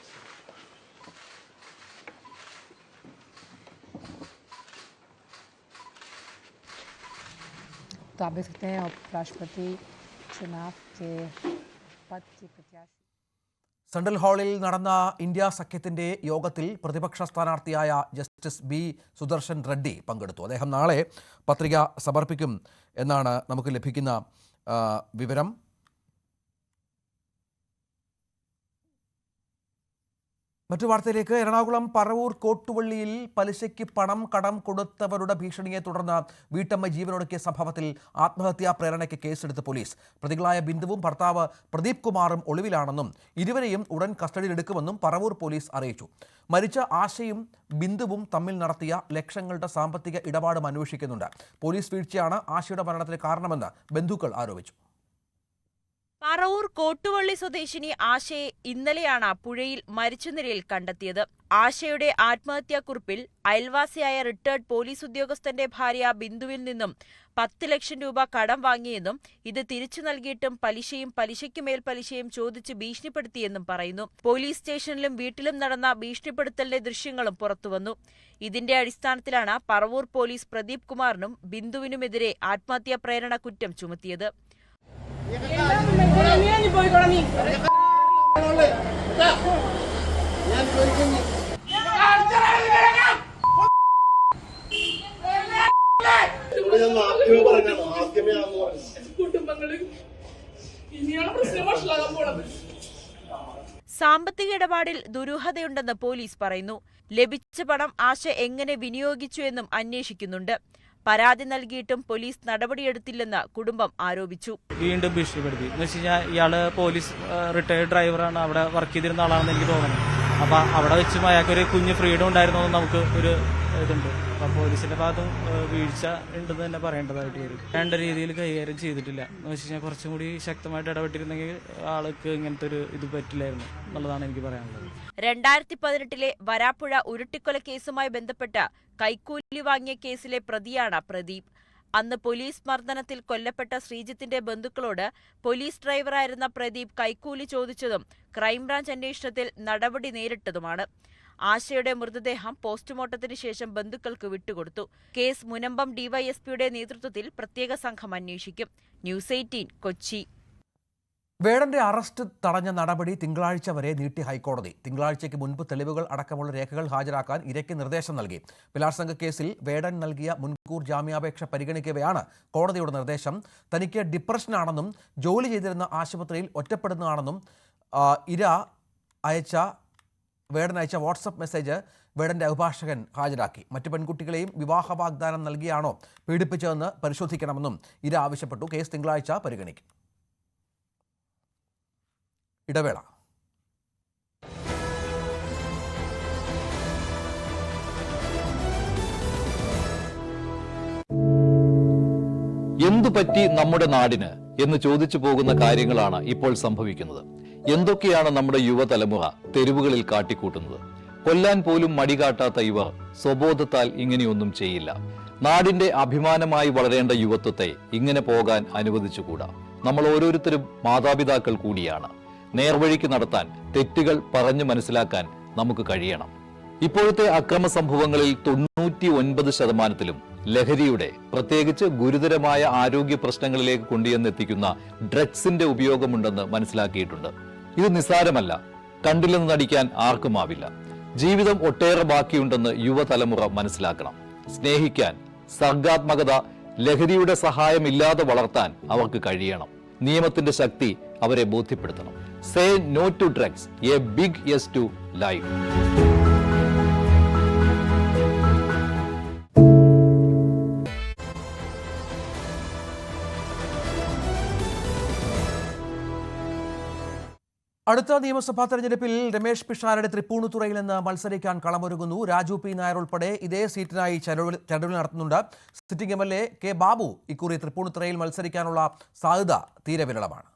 तो आप देख सकते हैं उपराष्ट्रपति चुनाव के पद की प्रत्याशी. സെൻട്രൽ ഹാളിൽ നടന്ന ഇന്ത്യ സഖ്യത്തിന്റെ യോഗത്തിൽ പ്രതിപക്ഷ സ്ഥാനാർത്ഥിയായ ജസ്റ്റിസ് B. സുദർശൻ റെഡ്ഡി പങ്കെടുത്തു. അദ്ദേഹം നാളെ പത്രിക സമർപ്പിക്കും എന്നാണ് നമുക്ക് ലഭിക്കുന്ന വിവരം. മറ്റു വാർത്തയിലേക്ക്. എറണാകുളം പറവൂർ കോട്ടുവള്ളിയിൽ പലിശയ്ക്ക് പണം കടം കൊടുത്തവരുടെ ഭീഷണിയെ തുടർന്ന് വീട്ടമ്മ ജീവനൊടുക്കിയ സംഭവത്തിൽ ആത്മഹത്യാ പ്രേരണയ്ക്ക് കേസെടുത്ത് പോലീസ്. പ്രതികളായ ബിന്ദുവും ഭർത്താവ് പ്രദീപ് കുമാറും ഒളിവിലാണെന്നും ഇരുവരെയും ഉടൻ കസ്റ്റഡിയിലെടുക്കുമെന്നും പറവൂർ പോലീസ് അറിയിച്ചു. മരിച്ച ആശയും ബിന്ദുവും തമ്മിൽ നടത്തിയ ലക്ഷങ്ങളുടെ സാമ്പത്തിക ഇടപാടും അന്വേഷിക്കുന്നുണ്ട്. പോലീസ് വീഴ്ചയാണ് ആശയുടെ മരണത്തിന് കാരണമെന്ന് ബന്ധുക്കൾ ആരോപിച്ചു. പറവൂർ കോട്ടുവള്ളി സ്വദേശിനി ആശയെ ഇന്നലെയാണ് പുഴയിൽ മരിച്ച നിലയിൽ കണ്ടെത്തിയത്. ആശയുടെ ആത്മഹത്യാക്കുറിപ്പിൽ അയൽവാസിയായ റിട്ടയർഡ് പോലീസ് ഉദ്യോഗസ്ഥന്റെ ഭാര്യ ബിന്ദുവിൽ നിന്നും 10 ലക്ഷം രൂപ കടം വാങ്ങിയെന്നും ഇത് തിരിച്ചു നൽകിയിട്ടും പലിശയും പലിശയ്ക്കുമേൽ പലിശയും ചോദിച്ച് ഭീഷണിപ്പെടുത്തിയെന്നും പറയുന്നു. പോലീസ് സ്റ്റേഷനിലും വീട്ടിലും നടന്ന ഭീഷണിപ്പെടുത്തലിന്റെ ദൃശ്യങ്ങളും പുറത്തുവന്നു. ഇതിന്റെ അടിസ്ഥാനത്തിലാണ് പറവൂർ പോലീസ് പ്രദീപ് കുമാറിനും ബിന്ദുവിനുമെതിരെ ആത്മഹത്യാ പ്രേരണ കുറ്റം ചുമത്തിയത്. സാമ്പത്തിക ഇടപാടിൽ ദുരൂഹതയുണ്ടെന്ന് പോലീസ് പറയുന്നു. ലഭിച്ച പണം ആശ എങ്ങനെ വിനിയോഗിച്ചു എന്നും അന്വേഷിക്കുന്നുണ്ട്. പരാതി നൽകിയിട്ടും പോലീസ് നടപടിയെടുത്തില്ലെന്ന് കുടുംബം ആരോപിച്ചു. വീണ്ടും ഭീഷണിപ്പെടുത്തി എന്ന് വെച്ച് കഴിഞ്ഞാൽ ഇയാള് പോലീസ് റിട്ടയർഡ് ഡ്രൈവറാണ്, അവിടെ വർക്ക് ചെയ്തിരുന്ന ആളാണെന്ന് എനിക്ക് തോന്നുന്നു. അപ്പൊ അവിടെ വെച്ചും അയാൾക്കൊരു കുഞ്ഞ് ഫ്രീഡം ഉണ്ടായിരുന്നു നമുക്ക് ഒരു ഇതുണ്ട്. അപ്പൊ പോലീസിന്റെ ഭാഗത്തും വീഴ്ച ഉണ്ടെന്ന് തന്നെ പറയേണ്ടതായിട്ട് വരും. വേണ്ട രീതിയിൽ കൈകാര്യം ചെയ്തിട്ടില്ല എന്ന് വെച്ച് കഴിഞ്ഞാൽ കുറച്ചും കൂടി ശക്തമായിട്ട് ഇടപെട്ടിരുന്നെങ്കിൽ ആൾക്ക് ഇങ്ങനത്തെ ഒരു ഇത് പറ്റില്ലായിരുന്നു എന്നുള്ളതാണ് എനിക്ക് പറയാനുള്ളത്. 2018 വരാപ്പുഴ ഉരുട്ടിക്കൊല കേസുമായി ബന്ധപ്പെട്ട് കൈക്കൂലി വാങ്ങിയ കേസിലെ പ്രതിയാണ് പ്രദീപ്. അന്ന് പോലീസ് മർദ്ദനത്തിൽ കൊല്ലപ്പെട്ട ശ്രീജിത്തിന്റെ ബന്ധുക്കളോട് പോലീസ് ഡ്രൈവറായിരുന്ന പ്രദീപ് കൈക്കൂലി ചോദിച്ചതും ക്രൈംബ്രാഞ്ച് അന്വേഷണത്തിൽ നടപടി നേരിട്ടതുമാണ്. ആശയുടെ മൃതദേഹം പോസ്റ്റ്മോർട്ടത്തിന് ശേഷം ബന്ധുക്കൾക്ക് വിട്ടുകൊടുത്തു. കേസ് മുനമ്പം ഡിവൈഎസ്പിയുടെ നേതൃത്വത്തിൽ പ്രത്യേക സംഘം അന്വേഷിക്കും. ന്യൂസ് 18 കൊച്ചി. വേടന്റെ അറസ്റ്റ് തടഞ്ഞ നടപടി തിങ്കളാഴ്ച വരെ നീട്ടി ഹൈക്കോടതി. തിങ്കളാഴ്ചയ്ക്ക് മുൻപ് തെളിവുകൾ അടക്കമുള്ള രേഖകൾ ഹാജരാക്കാൻ ഇരയ്ക്ക് നിർദ്ദേശം നൽകി. ബലാത്സംഗ കേസിൽ വേടൻ നൽകിയ മുൻകൂർ ജാമ്യാപേക്ഷ പരിഗണിക്കവെയാണ് കോടതിയുടെ നിർദ്ദേശം. തനിക്ക് ഡിപ്രഷനാണെന്നും ജോലി ചെയ്തിരുന്ന ആശുപത്രിയിൽ ഒറ്റപ്പെടുന്നതാണെന്നും വേടൻ അയച്ച വാട്സപ്പ് മെസ്സേജ് വേടന്റെ അഭിഭാഷകൻ ഹാജരാക്കി. മറ്റു പെൺകുട്ടികളെയും വിവാഹ വാഗ്ദാനം നൽകിയാണോ പീഡിപ്പിച്ചതെന്ന് പരിശോധിക്കണമെന്നും ഇര ആവശ്യപ്പെട്ടു. കേസ് തിങ്കളാഴ്ച പരിഗണിക്കും. ഇടവേള. എന്തു പറ്റി നമ്മുടെ നാടിന് എന്ന് ചോദിച്ചു പോകുന്ന കാര്യങ്ങളാണ് ഇപ്പോൾ സംഭവിക്കുന്നത്. എന്തൊക്കെയാണ് നമ്മുടെ യുവതലമുറ തെരുവുകളിൽ കാട്ടിക്കൂട്ടുന്നത്? കൊല്ലാൻ പോലും മടികാട്ടാത്ത ഇവർ സ്വബോധത്താൽ ഇങ്ങനെയൊന്നും ചെയ്യില്ല. നാടിന്റെ അഭിമാനമായി വളരേണ്ട യുവത്വത്തെ ഇങ്ങനെ പോകാൻ അനുവദിച്ചുകൂടാ. നമ്മൾ ഓരോരുത്തരും മാതാപിതാക്കൾ കൂടിയാണ്. നേർവഴിക്ക് നടത്താൻ, തെറ്റുകൾ പറഞ്ഞു മനസ്സിലാക്കാൻ നമുക്ക് കഴിയണം. ഇപ്പോഴത്തെ അക്രമ സംഭവങ്ങളിൽ 99% ലഹരിയുടെ, പ്രത്യേകിച്ച് ഗുരുതരമായ ആരോഗ്യ പ്രശ്നങ്ങളിലേക്ക് കൊണ്ടുവന്നെത്തിക്കുന്ന ഡ്രഗ്സിന്റെ ഉപയോഗമുണ്ടെന്ന് മനസ്സിലാക്കിയിട്ടുണ്ട്. ഇത് നിസ്സാരമല്ല. കണ്ടില്ലെന്ന് നടിക്കാൻ ആർക്കുമാവില്ല. ജീവിതം ഒട്ടേറെ ബാക്കിയുണ്ടെന്ന് യുവതലമുറ മനസ്സിലാക്കണം. സ്നേഹിക്കാൻ, സർഗാത്മകത, ലഹരിയുടെ സഹായമില്ലാതെ വളർത്താൻ അവർക്ക് കഴിയണം. നിയമത്തിന്റെ ശക്തി അവരെ ബോധ്യപ്പെടുത്തണം. Say no to drugs, a big yes to life. അടുത്ത നിയമസഭാ തെരഞ്ഞെടുപ്പിൽ രമേശ് പിഷാരടി തൃപ്പൂണിത്തുറയിൽ നിന്ന് മത്സരിക്കാൻ കളമൊരുങ്ങുന്നു. രാജു പി നായർ ഉൾപ്പെടെ ഇതേ സീറ്റിനായി തെരഞ്ഞെടുപ്പ് നടത്തുന്നുണ്ട്. സിറ്റിംഗ് MLA കെ ബാബു ഇക്കുറി തൃപ്പൂണിത്തുറയിൽ മത്സരിക്കാനുള്ള സാധ്യത തീരെ വിരളമാണ്.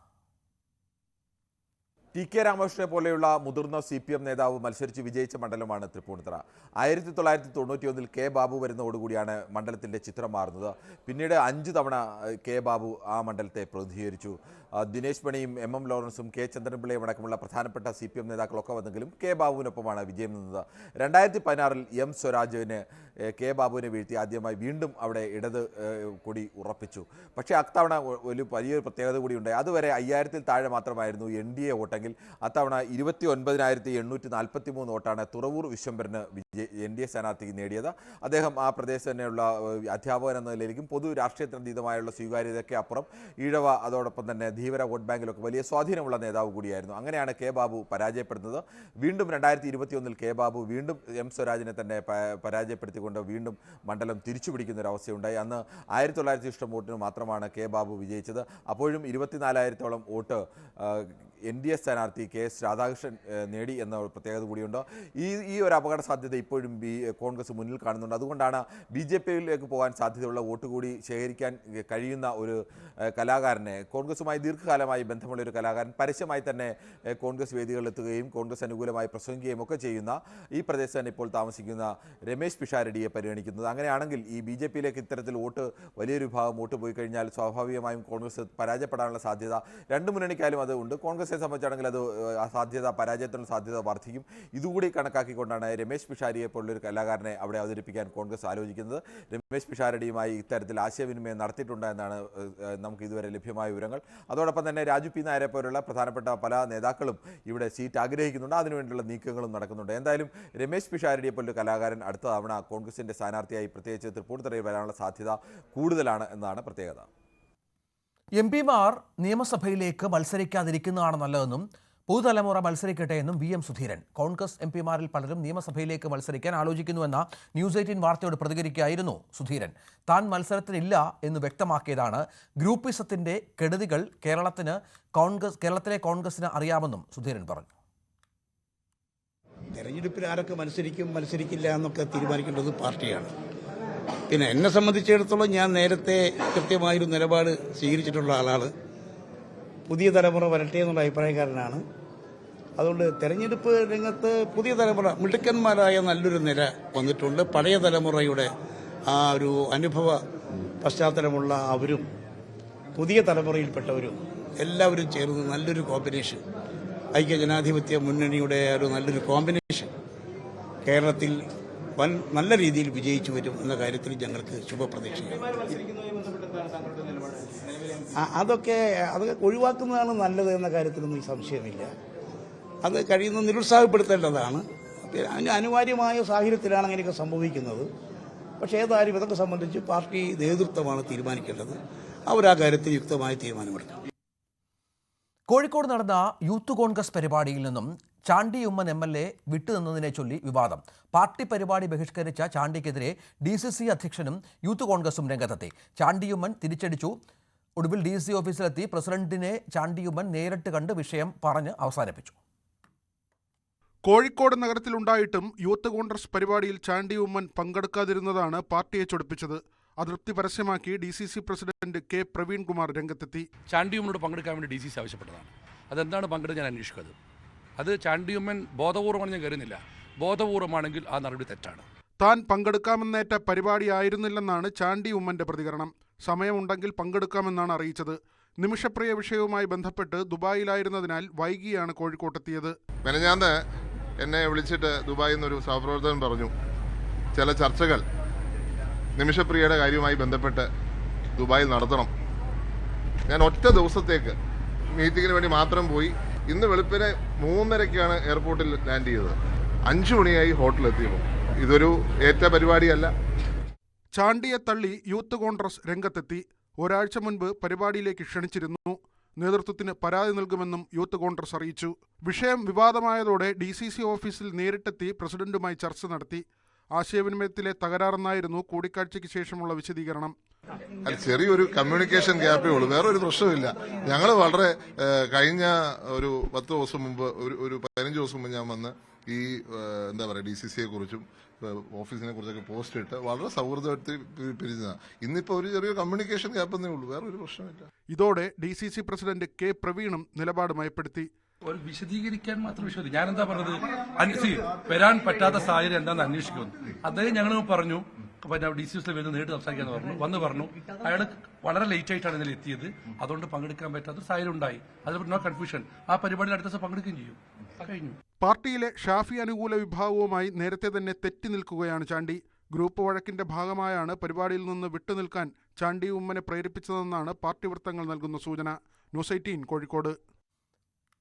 ടി.കെ. രാമകൃഷ്ണനെ പോലെയുള്ള മുതിർന്ന CPM നേതാവ് മത്സരിച്ച് വിജയിച്ച മണ്ഡലമാണ് തൃപ്പൂണിത്തുറ. 1991 കെ ബാബു വരുന്നതോടുകൂടിയാണ് മണ്ഡലത്തിൻ്റെ ചിത്രം മാറുന്നത്. പിന്നീട് 5 തവണ കെ ബാബു ആ മണ്ഡലത്തെ പ്രതിനിധീകരിച്ചു. ദിനേശ് മണിയും MM ലോറൻസും കെ ചന്ദ്രൻപിള്ളയും അടക്കമുള്ള പ്രധാനപ്പെട്ട CPM നേതാക്കളൊക്കെ വന്നെങ്കിലും കെ ബാബുവിനൊപ്പമാണ് വിജയം നിന്നത്. 2016 M സ്വരാജിന് കെ ബാബുവിനെ വീഴ്ത്തി ആദ്യമായി വീണ്ടും അവിടെ ഇടത് കൂടി ഉറപ്പിച്ചു. പക്ഷേ അത്തവണ വലിയൊരു പ്രത്യേകത കൂടിയുണ്ടായി. അതുവരെ 5000-ൽ താഴെ മാത്രമായിരുന്നു NDA വോട്ടെങ്കിൽ അത്തവണ 29,843 വോട്ടാണ് തുറവൂർ വിശ്വംഭരന് NDA സ്ഥാനാർത്ഥിക്ക് നേടിയത്. അദ്ദേഹം ആ പ്രദേശത്ത് തന്നെയുള്ള അധ്യാപകൻ എന്ന നിലയിലേക്കും പൊതു രാഷ്ട്രീയത്തിനതീതമായുള്ള സ്വീകാര്യതയ്ക്ക് അപ്പുറം ഈഴവ, അതോടൊപ്പം തന്നെ ധീവര വോട്ട് ബാങ്കിലൊക്കെ വലിയ സ്വാധീനമുള്ള നേതാവ് കൂടിയായിരുന്നു. അങ്ങനെയാണ് കെ ബാബു പരാജയപ്പെടുന്നത്. വീണ്ടും 2021 കെ ബാബു വീണ്ടും M സ്വരാജിനെ തന്നെ പരാജയപ്പെടുത്തിക്കൊണ്ട് വീണ്ടും മണ്ഡലം തിരിച്ചുപിടിക്കുന്ന ഒരു അവസ്ഥയുണ്ടായി. അന്ന് 1900 ഇഷ്ടം വോട്ടിന് മാത്രമാണ് കെ ബാബു വിജയിച്ചത്. അപ്പോഴും 24,000-ഓളം വോട്ട് NDA സ്ഥാനാർത്ഥി KS രാധാകൃഷ്ണൻ നേടി എന്ന പ്രത്യേകത കൂടിയുണ്ട്. ഈ ഒരു അപകട സാധ്യത ഇപ്പോഴും കോൺഗ്രസ് മുന്നിൽ കാണുന്നുണ്ട്. അതുകൊണ്ടാണ് BJPയിലേക്ക് പോകാൻ സാധ്യതയുള്ള വോട്ട് കൂടി ശേഖരിക്കാൻ കഴിയുന്ന ഒരു കലാകാരനെ, കോൺഗ്രസുമായി ദീർഘകാലമായി ബന്ധമുള്ള ഒരു കലാകാരൻ പരസ്യമായി തന്നെ കോൺഗ്രസ് വേദികളിലെത്തുകയും കോൺഗ്രസ് അനുകൂലമായി പ്രസംഗിക്കുകയും ഒക്കെ ചെയ്യുന്ന ഈ പ്രദേശത്ത് തന്നെ ഇപ്പോൾ താമസിക്കുന്ന രമേശ് പിഷാരടിയെ പരിഗണിക്കുന്നത്. അങ്ങനെയാണെങ്കിൽ ഈ BJPയിലേക്ക് ഇത്തരത്തിൽ വലിയൊരു വിഭാഗം വോട്ട് പോയി കഴിഞ്ഞാൽ സ്വാഭാവികമായും കോൺഗ്രസ് പരാജയപ്പെടാനുള്ള സാധ്യത രണ്ട് മുന്നണിക്കാലും അത് ഉണ്ട്. കോൺഗ്രസിനെ സംബന്ധിച്ചാണെങ്കിൽ അത് പരാജയത്തിനുള്ള സാധ്യത വർദ്ധിക്കും. ഇതുകൂടി കണക്കാക്കിക്കൊണ്ടാണ് രമേശ് പിഷാരടിയെ പോലുള്ളൊരു കലാകാരനെ അവിടെ അവതരിപ്പിക്കാൻ കോൺഗ്രസ് ആലോചിക്കുന്നത്. രമേശ് പിഷാരടിയുമായി ഇത്തരത്തിൽ ആശയവിനിമയം നടത്തിയിട്ടുണ്ട് എന്നാണ് നമുക്ക് ഇതുവരെ ലഭ്യമായ വിവരങ്ങൾ. അതോടൊപ്പം തന്നെ രാജു പി നായരെ പോലുള്ള പ്രധാനപ്പെട്ട പല നേതാക്കളും ഇവിടെ സീറ്റ് ആഗ്രഹിക്കുന്നുണ്ട്. അതിനുവേണ്ടിയുള്ള നീക്കങ്ങളും നടക്കുന്നുണ്ട്. എന്തായാലും രമേശ് പിഷാരടിയെ പോലൊരു കലാകാരൻ അടുത്ത തവണ കോൺഗ്രസിൻ്റെ സ്ഥാനാർത്ഥിയായി പ്രത്യേകിച്ച് തൃപ്പൂണിത്തുറയിൽ വരാനുള്ള സാധ്യത കൂടുതലാണ് എന്നതാണ് പ്രത്യേകത. MP മാർ നിയമസഭയിലേക്ക് മത്സരിക്കാതിരിക്കുന്നതാണ് നല്ലതെന്നും പുതുതലമുറ മത്സരിക്കട്ടെ എന്നും VM സുധീരൻ. കോൺഗ്രസ് MP-മാരിൽ പലരും നിയമസഭയിലേക്ക് മത്സരിക്കാൻ ആലോചിക്കുന്നുവെന്ന ന്യൂസ് 18 വാർത്തയോട് പ്രതികരിക്കുകയായിരുന്നു സുധീരൻ. താൻ മത്സരത്തിനില്ല എന്ന് വ്യക്തമാക്കിയതാണ്. ഗ്രൂപ്പിസത്തിന്റെ കെടുതികൾ കേരളത്തിലെ കോൺഗ്രസിന് അറിയാമെന്നും സുധീരൻ പറഞ്ഞു. തെരഞ്ഞെടുപ്പിൽ ആരൊക്കെ മത്സരിക്കില്ല എന്നൊക്കെ തീരുമാനിക്കേണ്ടത് പാർട്ടിയാണ്. പിന്നെ എന്നെ സംബന്ധിച്ചിടത്തോളം ഞാൻ നേരത്തെ കൃത്യമായൊരു നിലപാട് സ്വീകരിച്ചിട്ടുള്ള ആളാണ്. പുതിയ തലമുറ വരട്ടെ എന്നുള്ള അഭിപ്രായക്കാരനാണ്. അതുകൊണ്ട് തെരഞ്ഞെടുപ്പ് രംഗത്ത് പുതിയ തലമുറ മിടുക്കന്മാരായ നല്ലൊരു നിര വന്നിട്ടുണ്ട്. പഴയ തലമുറയുടെ ആ ഒരു അനുഭവ പശ്ചാത്തലമുള്ള അവരും പുതിയ തലമുറയിൽപ്പെട്ടവരും എല്ലാവരും ചേർന്ന് നല്ലൊരു കോമ്പിനേഷൻ, ഐക്യജനാധിപത്യ മുന്നണിയുടെ ഒരു നല്ലൊരു കോമ്പിനേഷൻ കേരളത്തിൽ നല്ല രീതിയിൽ വിജയിച്ചു വരും എന്ന കാര്യത്തിൽ ഞങ്ങൾക്ക് ശുഭപ്രതീക്ഷയാണ്. അതൊക്കെ ഒഴിവാക്കുന്നതാണ് നല്ലത് എന്ന കാര്യത്തിലൊന്നും സംശയമില്ല. അത് കഴിയുന്ന നിരുത്സാഹപ്പെടുത്തേണ്ടതാണ്. അതിന് അനിവാര്യമായ സാഹചര്യത്തിലാണ് അങ്ങനെയൊക്കെ സംഭവിക്കുന്നത്. പക്ഷേ ഏതായാലും ഇതൊക്കെ സംബന്ധിച്ച് പാർട്ടി നേതൃത്വമാണ് തീരുമാനിക്കേണ്ടത്. അവരാ കാര്യത്തിൽ യുക്തമായ തീരുമാനമെടുക്കും. കോഴിക്കോട് നടന്ന യൂത്ത് കോൺഗ്രസ് പരിപാടിയിൽ നിന്നും ചാണ്ടി ഉമ്മൻ MLA വിട്ടുനിന്നതിനെ ചൊല്ലി വിവാദം. പാർട്ടി പരിപാടി ബഹിഷ്കരിച്ച ചാണ്ടിക്കെതിരെ DCC അധ്യക്ഷനും യൂത്ത് കോൺഗ്രസും രംഗത്തെത്തി. ചാണ്ടിയുമ്മൻ തിരിച്ചടിച്ചു. ഒടുവിൽ DC ഓഫീസിലെത്തി പ്രസിഡന്റിനെ ചാണ്ടിയുമ്മൻ നേരിട്ട് കണ്ട് വിഷയം പറഞ്ഞ് അവസാനിപ്പിച്ചു. കോഴിക്കോട് നഗരത്തിലുണ്ടായിട്ടും യൂത്ത് കോൺഗ്രസ് പരിപാടിയിൽ ചാണ്ടി ഉമ്മൻ പങ്കെടുക്കാതിരുന്നതാണ് പാർട്ടിയെ ചൊടിപ്പിച്ചത്. അതൃപ്തി പരസ്യമാക്കി DCC പ്രസിഡന്റ് K. പ്രവീൺകുമാർ രംഗത്തെത്തി. ചാണ്ടിയുമ്മനോട് പങ്കെടുക്കാൻ വേണ്ടി DCC ആവശ്യപ്പെട്ടതാണ്. അതെന്താണ് പങ്കെടുത്ത് ഞാൻ അന്വേഷിക്കുന്നത്. അത് ചാണ്ടിയുമ്മൻ ബോധപൂർവ്വമാണ് ഞാൻ കരുതുന്നില്ല. ബോധപൂർവമാണെങ്കിൽ ആ നടപടി തെറ്റാണ്. താൻ പങ്കെടുക്കാമെന്നേറ്റ പരിപാടിയായിരുന്നില്ലെന്നാണ് ചാണ്ടി ഉമ്മന്റെ പ്രതികരണം. സമയമുണ്ടെങ്കിൽ പങ്കെടുക്കാമെന്നാണ് അറിയിച്ചത്. നിമിഷപ്രിയ വിഷയവുമായി ബന്ധപ്പെട്ട് ദുബായിലായിരുന്നതിനാൽ വൈകിയാണ് കോഴിക്കോട്ടെത്തിയത്. മെനഞ്ഞാന്ന് എന്നെ വിളിച്ചിട്ട് ദുബായിൽ നിന്നൊരു സഹപ്രവർത്തകൻ പറഞ്ഞു, ചില ചർച്ചകൾ നിമിഷപ്രിയയുടെ കാര്യവുമായി ബന്ധപ്പെട്ട് ദുബായിൽ നടത്തണം. ഞാൻ ഒറ്റ ദിവസത്തേക്ക് മീറ്റിങ്ങിന് വേണ്ടി മാത്രം പോയി. ഇന്ന് വെളുപ്പിനെ 3:30-ക്കാണ് എയർപോർട്ടിൽ ലാൻഡ് ചെയ്തത്. 5 മണിയായി ഹോട്ടലെത്തിയപ്പോൾ. ഇതൊരു ഏറ്റ പരിപാടിയല്ല. ചാണ്ടിയെ തള്ളി യൂത്ത് കോൺഗ്രസ് രംഗത്തെത്തി. ഒരാഴ്ച മുൻപ് പരിപാടിയിലേക്ക് ക്ഷണിച്ചിരുന്നു. നേതൃത്വത്തിന് പരാതി നൽകുമെന്നും യൂത്ത് കോൺഗ്രസ് അറിയിച്ചു. വിഷയം വിവാദമായതോടെ DCC ഓഫീസിൽ നേരിട്ടെത്തി പ്രസിഡന്റുമായി ചർച്ച നടത്തി. ആശയവിനിമയത്തിലെ തകരാറെന്നായിരുന്നു കൂടിക്കാഴ്ചയ്ക്ക് ശേഷമുള്ള വിശദീകരണം. ചെറിയൊരു കമ്മ്യൂണിക്കേഷൻ ഗ്യാപ്പേ ഉള്ളൂ, വേറൊരു പ്രശ്നമില്ല. ഞങ്ങൾ വളരെ കഴിഞ്ഞ ഒരു 10 ദിവസം മുമ്പ് ഒരു 15 ദിവസം മുമ്പ് ഞാൻ വന്ന് ഈ എന്താ പറയുക DCCയെ കുറിച്ചും ഓഫീസിനെ കുറിച്ചൊക്കെ പോസ്റ്റ് ഇട്ട് വളരെ സൗഹൃദത്തിൽ പിരിഞ്ഞതാണ്. ഇന്നിപ്പോൾ ഒരു ചെറിയ കമ്മ്യൂണിക്കേഷൻ ഗ്യാപ്പെന്നേ ഉള്ളൂ, വേറൊരു പ്രശ്നമില്ല. ഇതോടെ DCC പ്രസിഡന്റ് K. പ്രവീണും നിലപാട് മയപ്പെടുത്തി. ഒരു വിശദീകരിക്കാൻ മാത്രം വിശ്വസിക്കും. ഞാനെന്താ പറഞ്ഞത്, വരാൻ പറ്റാത്ത സാഹചര്യം എന്താണെന്ന് അന്വേഷിക്കുമെന്ന് അദ്ദേഹം ഞങ്ങൾ പറഞ്ഞു. പിന്നെ DCC വരുന്ന നേരിട്ട് സംസാരിക്കാന്ന് പറഞ്ഞു. അയാൾ വളരെ ലേറ്റ് ആയിട്ടാണ് ഇന്നലെ എത്തിയത്. അതുകൊണ്ട് പങ്കെടുക്കാൻ പറ്റാത്ത സാഹചര്യം ഉണ്ടായി. അതിൽ നോ കൺഫ്യൂഷൻ. ആ പരിപാടിയിൽ അടുത്ത ദിവസം പങ്കെടുക്കുകയും ചെയ്യും. കഴിഞ്ഞു. പാർട്ടിയിലെ ഷാഫി അനുകൂല വിഭാഗവുമായി നേരത്തെ തന്നെ തെറ്റി നിൽക്കുകയാണ് ചാണ്ടി. ഗ്രൂപ്പ് വഴക്കിന്റെ ഭാഗമായാണ് പരിപാടിയിൽ നിന്ന് വിട്ടുനിൽക്കാൻ ചാണ്ടി ഉമ്മനെ പ്രേരിപ്പിച്ചതെന്നാണ് പാർട്ടി വൃത്തങ്ങൾ നൽകുന്ന സൂചന. ന്യൂസ് 18 കോഴിക്കോട്.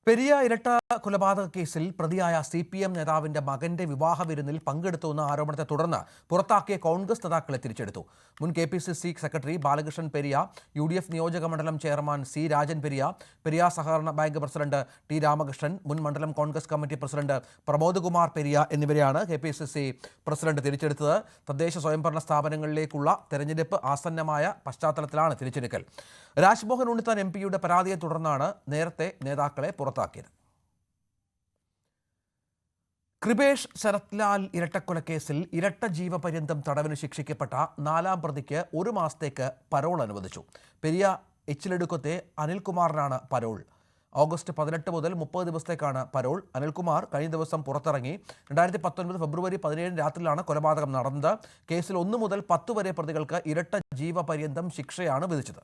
പെരിയ ഇരട്ട കൊലപാതക കേസിൽ പ്രതിയായ CPM നേതാവിന്റെ മകന്റെ വിവാഹ വിരുന്നിൽ പങ്കെടുത്തുവെന്ന ആരോപണത്തെ തുടർന്ന് പുറത്താക്കിയ കോൺഗ്രസ് നേതാക്കളെ തിരിച്ചെടുത്തു. മുൻ KPCC secretary Balakrishnan Periya, UDF നിയോജക മണ്ഡലം ചെയർമാൻ C. രാജൻ പെരിയ സഹകരണ ബാങ്ക് പ്രസിഡന്റ് T. രാമകൃഷ്ണൻ, മുൻ മണ്ഡലം കോൺഗ്രസ് കമ്മിറ്റി പ്രസിഡന്റ് പ്രമോദ് കുമാർ പെരിയ എന്നിവരെയാണ് KPCC പ്രസിഡന്റ് തിരിച്ചെടുത്തത്. തദ്ദേശ സ്വയംഭരണ സ്ഥാപനങ്ങളിലേക്കുള്ള തെരഞ്ഞെടുപ്പ് ആസന്നമായ പശ്ചാത്തലത്തിലാണ് തിരിച്ചെടുക്കൽ. രാജ്മോഹൻ ഉണ്ണിത്താൻ MP-യുടെ പരാതിയെ തുടർന്നാണ് നേരത്തെ നേതാക്കളെ പുറത്താക്കിയത്. കൃപേഷ് ശരത്ലാൽ ഇരട്ടക്കൊലക്കേസിൽ ഇരട്ട ജീവപര്യന്തം തടവിന് ശിക്ഷിക്കപ്പെട്ട 4ാം പ്രതിക്ക് 1 മാസത്തേക്ക് പരോൾ അനുവദിച്ചു. പെരിയ എച്ചിലെടുക്കത്തെ അനിൽകുമാറിനാണ് പരോൾ. ഓഗസ്റ്റ് 18 മുതൽ 30 ദിവസത്തേക്കാണ് പരോൾ. അനിൽകുമാർ കഴിഞ്ഞ ദിവസം പുറത്തിറങ്ങി. 2019 ഫെബ്രുവരി 17 രാത്രിയിലാണ് കൊലപാതകം നടന്നത്. കേസിൽ 1 മുതൽ 10 വരെ പ്രതികൾക്ക് ഇരട്ട ജീവപര്യന്തം ശിക്ഷയാണ് വിധിച്ചത്.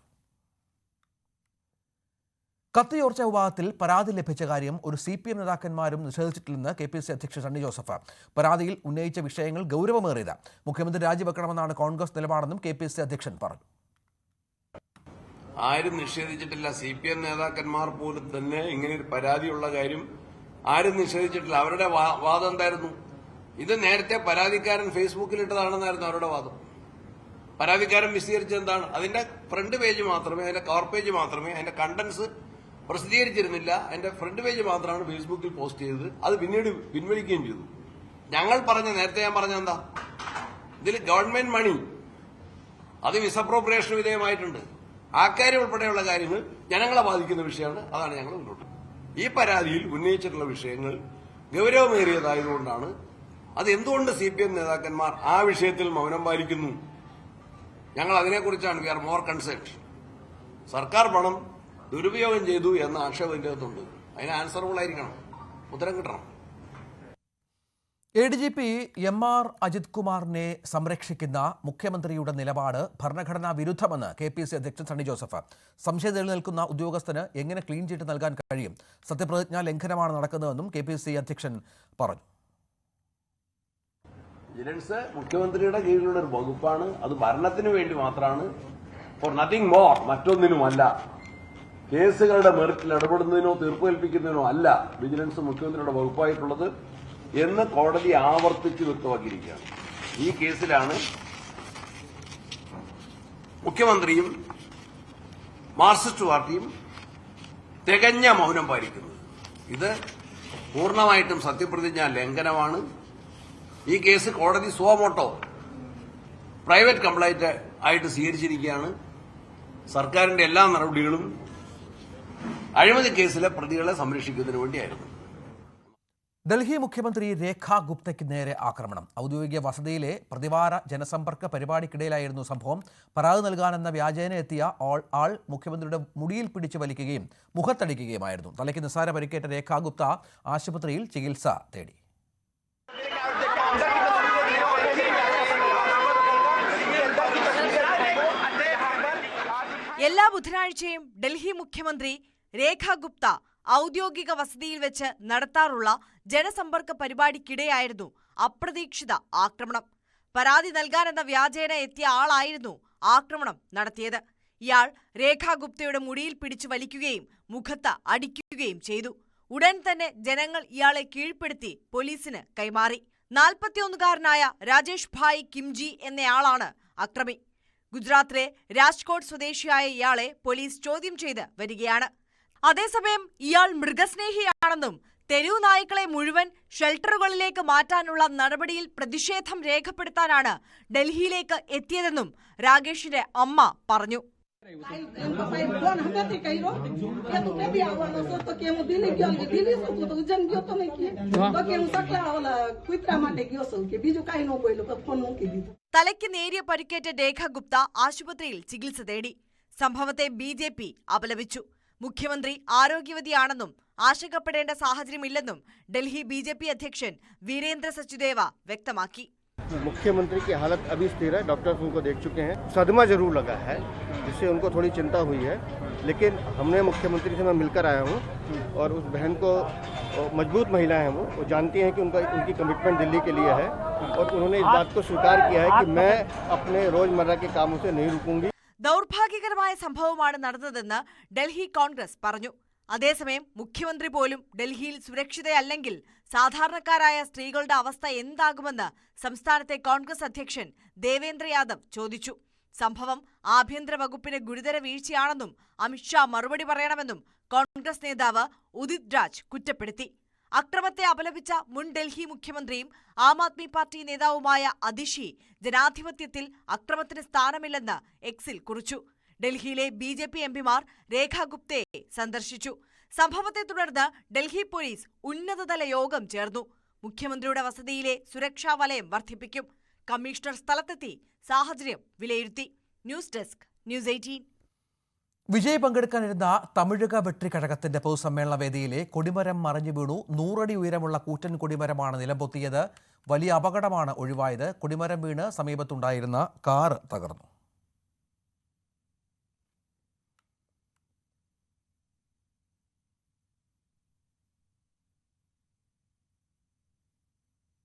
കത്തിയോർച്ച വിവാദത്തിൽ പരാതി ലഭിച്ച കാര്യം ഒരു CPM നേതാക്കന്മാരും നിഷേധിച്ചിട്ടില്ലെന്ന് KPCC അധ്യക്ഷൻ സണ്ണി ജോസഫ്. പരാതിയിൽ ഉന്നയിച്ച വിഷയങ്ങൾ ഗൗരവമേറിയത്. മുഖ്യമന്ത്രി രാജിവെക്കണമെന്നാണ് കോൺഗ്രസ് നിലപാടെന്നും KPCC അധ്യക്ഷൻ പറഞ്ഞു. ആരും നിഷേധിച്ചിട്ടില്ല. CPM നേതാക്കന്മാർ പോലും തന്നെ ഇങ്ങനെയൊരു പരാതിയുള്ള കാര്യം ആരും നിഷേധിച്ചിട്ടില്ല. അവരുടെ വാദം എന്തായിരുന്നു? ഇത് നേരത്തെ പരാതിക്കാരൻ ഫേസ്ബുക്കിലിട്ടതാണെന്നായിരുന്നു അവരുടെ വാദം. പരാതിക്കാരൻ വിശദീകരിച്ചത് എന്താണ്? അതിന്റെ ഫ്രണ്ട് പേജ് മാത്രമേ, അതിന്റെ കവർ പേജ് മാത്രമേ, അതിന്റെ കണ്ടന്റ്സ് പ്രസിദ്ധീകരിച്ചിരുന്നില്ല. എൻ്റെ ഫ്രണ്ട് പേജ് മാത്രമാണ് ഫേസ്ബുക്കിൽ പോസ്റ്റ് ചെയ്തത്. അത് പിന്നീട് പിൻവലിക്കുകയും ചെയ്തു. നേരത്തെ ഞാൻ പറഞ്ഞ എന്താ, ഇതിൽ ഗവൺമെന്റ് മണി അത് മിസ്അപ്രോപ്രിയേഷൻ വിധേയമായിട്ടുണ്ട്. ആ കാര്യം ഉൾപ്പെടെയുള്ള കാര്യങ്ങൾ ജനങ്ങളെ ബാധിക്കുന്ന വിഷയമാണ്. അതാണ് ഞങ്ങൾ മുന്നോട്ട്. ഈ പരാതിയിൽ ഉന്നയിച്ചിട്ടുള്ള വിഷയങ്ങൾ ഗൗരവമേറിയതായതുകൊണ്ടാണ്. അത് എന്തുകൊണ്ട് CPM നേതാക്കന്മാർ ആ വിഷയത്തിൽ മൗനം പാലിക്കുന്നു? ഞങ്ങൾ അതിനെക്കുറിച്ചാണ് വി ആർ മോർ കൺസേൺഡ്. സർക്കാർ പണം ദുരുപയോഗം ചെയ്തു എന്ന ആക്ഷേപം ഇതിൻ്റെ അകത്തുണ്ട്. അതിന് ആൻസറബിൾ ആയിരിക്കണം, ഉത്തരം കിട്ടണം. ADGP MR അജിത് കുമാറിനെ സംരക്ഷിക്കുന്ന മുഖ്യമന്ത്രിയുടെ നിലപാട് ഭരണഘടനാ വിരുദ്ധമെന്ന് KPC അധ്യക്ഷൻ സണ്ണി ജോസഫ്. സംശയം നിലനിൽക്കുന്ന ഉദ്യോഗസ്ഥന് എങ്ങനെ ക്ലീൻ ചീറ്റ് നൽകാൻ കഴിയും? സത്യപ്രതിജ്ഞാ ലംഘനമാണ് നടക്കുന്നതെന്നും KPC അധ്യക്ഷൻ പറഞ്ഞു. വിജിലൻസ് മുഖ്യമന്ത്രിയുടെ കീഴിലുള്ള ഒരു വകുപ്പാണ്. അത് ഭരണത്തിന് വേണ്ടി മാത്രമാണ്, ഫോർ നത്തിങ് മോർ, മറ്റൊന്നിനുമല്ല. കേസുകളുടെ മെറിറ്റിൽ ഇടപെടുന്നതിനോ തീർപ്പ് കൽപ്പിക്കുന്നതിനോ അല്ല വിജിലൻസ് മുഖ്യമന്ത്രിയുടെ വകുപ്പായിട്ടുള്ളത് എന്ന് കോടതി ആവർത്തിച്ച് വ്യക്തമാക്കിയിരിക്കുകയാണ്. ഈ കേസിലാണ് മുഖ്യമന്ത്രിയും മാർക്സിസ്റ്റ് പാർട്ടിയും തികഞ്ഞ മൗനം പാലിക്കുന്നത്. ഇത് പൂർണ്ണമായിട്ടും സത്യപ്രതിജ്ഞാ ലംഘനമാണ്. ഈ കേസ് കോടതി സുവമോട്ടോ പ്രൈവറ്റ് കംപ്ലൈന്റ് ആയിട്ട് സ്വീകരിച്ചിരിക്കുകയാണ്. സർക്കാരിന്റെ എല്ലാ നടപടികളും അഴിമതി കേസിലെ പ്രതികളെ സംരക്ഷിക്കുന്നതിന് വേണ്ടിയായിരുന്നു. ഡൽഹി മുഖ്യമന്ത്രി രേഖാ ഗുപ്തയ്ക്ക് നേരെ ആക്രമണം. ഔദ്യോഗിക വസതിയിലെ പ്രതിവാര ജനസമ്പർക്ക പരിപാടിക്കിടയിലായിരുന്നു സംഭവം. പരാതി നൽകാനെന്ന വ്യാജേന എത്തിയ ആൾ മുഖ്യമന്ത്രിയുടെ മുടിയിൽ പിടിച്ചു വലിക്കുകയും മുഖത്തടിക്കുകയുമായിരുന്നു. തലയ്ക്ക് നിസ്സാര പരിക്കേറ്റ രേഖാ ഗുപ്ത ആശുപത്രിയിൽ ചികിത്സ തേടി. എല്ലാ ബുധനാഴ്ചയും ഡൽഹി മുഖ്യമന്ത്രി രേഖാ ഗുപ്ത ഔദ്യോഗിക വസതിയിൽ വെച്ച് നടത്താറുള്ള ജനസമ്പർക്ക പരിപാടിക്കിടെയായിരുന്നു അപ്രതീക്ഷിത ആക്രമണം. പരാതി നൽകാനെന്ന വ്യാജേന എത്തിയ ആളായിരുന്നു ആക്രമണം നടത്തിയത്. ഇയാൾ രേഖാ ഗുപ്തയുടെ മുടിയിൽ പിടിച്ചു വലിക്കുകയും മുഖത്ത് അടിക്കുകയും ചെയ്തു. ഉടൻ തന്നെ ജനങ്ങൾ ഇയാളെ കീഴ്പ്പെടുത്തി പോലീസിന് കൈമാറി. 41-കാരനായ രാജേഷ് ഭായ് കിംജി എന്നയാളാണ് അക്രമി. ഗുജറാത്തിലെ രാജ്കോട്ട് സ്വദേശിയായ ഇയാളെ പോലീസ് ചോദ്യം ചെയ്ത് വരികയാണ്. അതേസമയം ഇയാൾ മൃഗസ്നേഹിയാണെന്നും തെരുവു നായ്ക്കളെ മുഴുവൻ ഷെൽട്ടറുകളിലേക്ക് മാറ്റാനുള്ള നടപടിയിൽ പ്രതിഷേധം രേഖപ്പെടുത്താനാണ് ഡൽഹിയിലേക്ക് എത്തിയതെന്നും രാകേഷിന്റെ അമ്മ പറഞ്ഞു. തലയ്ക്ക് നേരിയ പരിക്കേറ്റ രേഖ ഗുപ്ത ആശുപത്രിയിൽ ചികിത്സ തേടി. സംഭവത്തെ BJP അപലപിച്ചു. മുഖ്യമന്ത്രി ആരോഗ്യവതിയാണെന്നും ആശങ്കപ്പെടേണ്ട സാഹചര്യമില്ലെന്നും ഡൽഹി BJP അധ്യക്ഷൻ വീരേന്ദ്ര സച്ദേവ വ്യക്തമാക്കി. मुख्यमंत्री की हालत अभी स्थिर है, डॉक्टर्स उनको देख चुके हैं. सदमा जरूर लगा है जिससे उनको थोड़ी चिंता हुई है, लेकिन हमने मुख्यमंत्री से मैं मिलकर आया हूं और उस बहन को, मजबूत महिला है वो जानती हैं कि उनकी कमिटमेंट दिल्ली के लिए है और उन्होंने इस बात को स्वीकार किया है कि मैं अपने रोजमर्रा के कामों से नहीं रुकूंगी. ദൗർഭാഗ്യകരമായ സംഭവമാണ് നടന്നതെന്ന് ഡൽഹി കോൺഗ്രസ് പറഞ്ഞു. അതേസമയം മുഖ്യമന്ത്രി പോലും ഡൽഹിയിൽ സുരക്ഷിതയല്ലെങ്കിൽ സാധാരണക്കാരായ സ്ത്രീകളുടെ അവസ്ഥ എന്താകുമെന്ന് സംസ്ഥാനത്തെ കോൺഗ്രസ് അധ്യക്ഷൻ ദേവേന്ദ്ര യാദവ് ചോദിച്ചു. സംഭവം ആഭ്യന്തര വകുപ്പിന് ഗുരുതര വീഴ്ചയാണെന്നും അമിത്ഷാ മറുപടി പറയണമെന്നും കോൺഗ്രസ് നേതാവ് ഉദിത് രാജ് കുറ്റപ്പെടുത്തി. അക്രമത്തെ അപലപിച്ച മുൻ ഡൽഹി മുഖ്യമന്ത്രിയും ആം ആദ്മി പാർട്ടി നേതാവുമായ അതിഷി ജനാധിപത്യത്തിൽ അക്രമത്തിന് സ്ഥാനമില്ലെന്ന് എക്സിൽ കുറിച്ചു. ഡൽഹിയിലെ BJP MPമാർ രേഖാ ഗുപ്തയെ സന്ദർശിച്ചു. സംഭവത്തെ തുടർന്ന് ഡൽഹി പോലീസ് ഉന്നതതല യോഗം ചേർന്നു. മുഖ്യമന്ത്രിയുടെ വസതിയിലെ സുരക്ഷാ വലയം വർദ്ധിപ്പിക്കും. കമ്മീഷണർ സ്ഥലത്തെത്തി സാഹചര്യം വിലയിരുത്തി. News desk, news 18. വിജയ് പങ്കെടുക്കാനിരുന്ന തമിഴക വെട്രിക്കഴകത്തിന്റെ പൊതുസമ്മേളന വേദിയിലെ കൊടിമരം മറിഞ്ഞു വീണു. 100 അടി ഉയരമുള്ള കൂറ്റൻ കൊടിമരമാണ് നിലംപൊത്തിയത്. വലിയ അപകടമാണ് ഒഴിവായത്. കൊടിമരം വീണ് സമീപത്തുണ്ടായിരുന്ന കാർ തകർന്നു.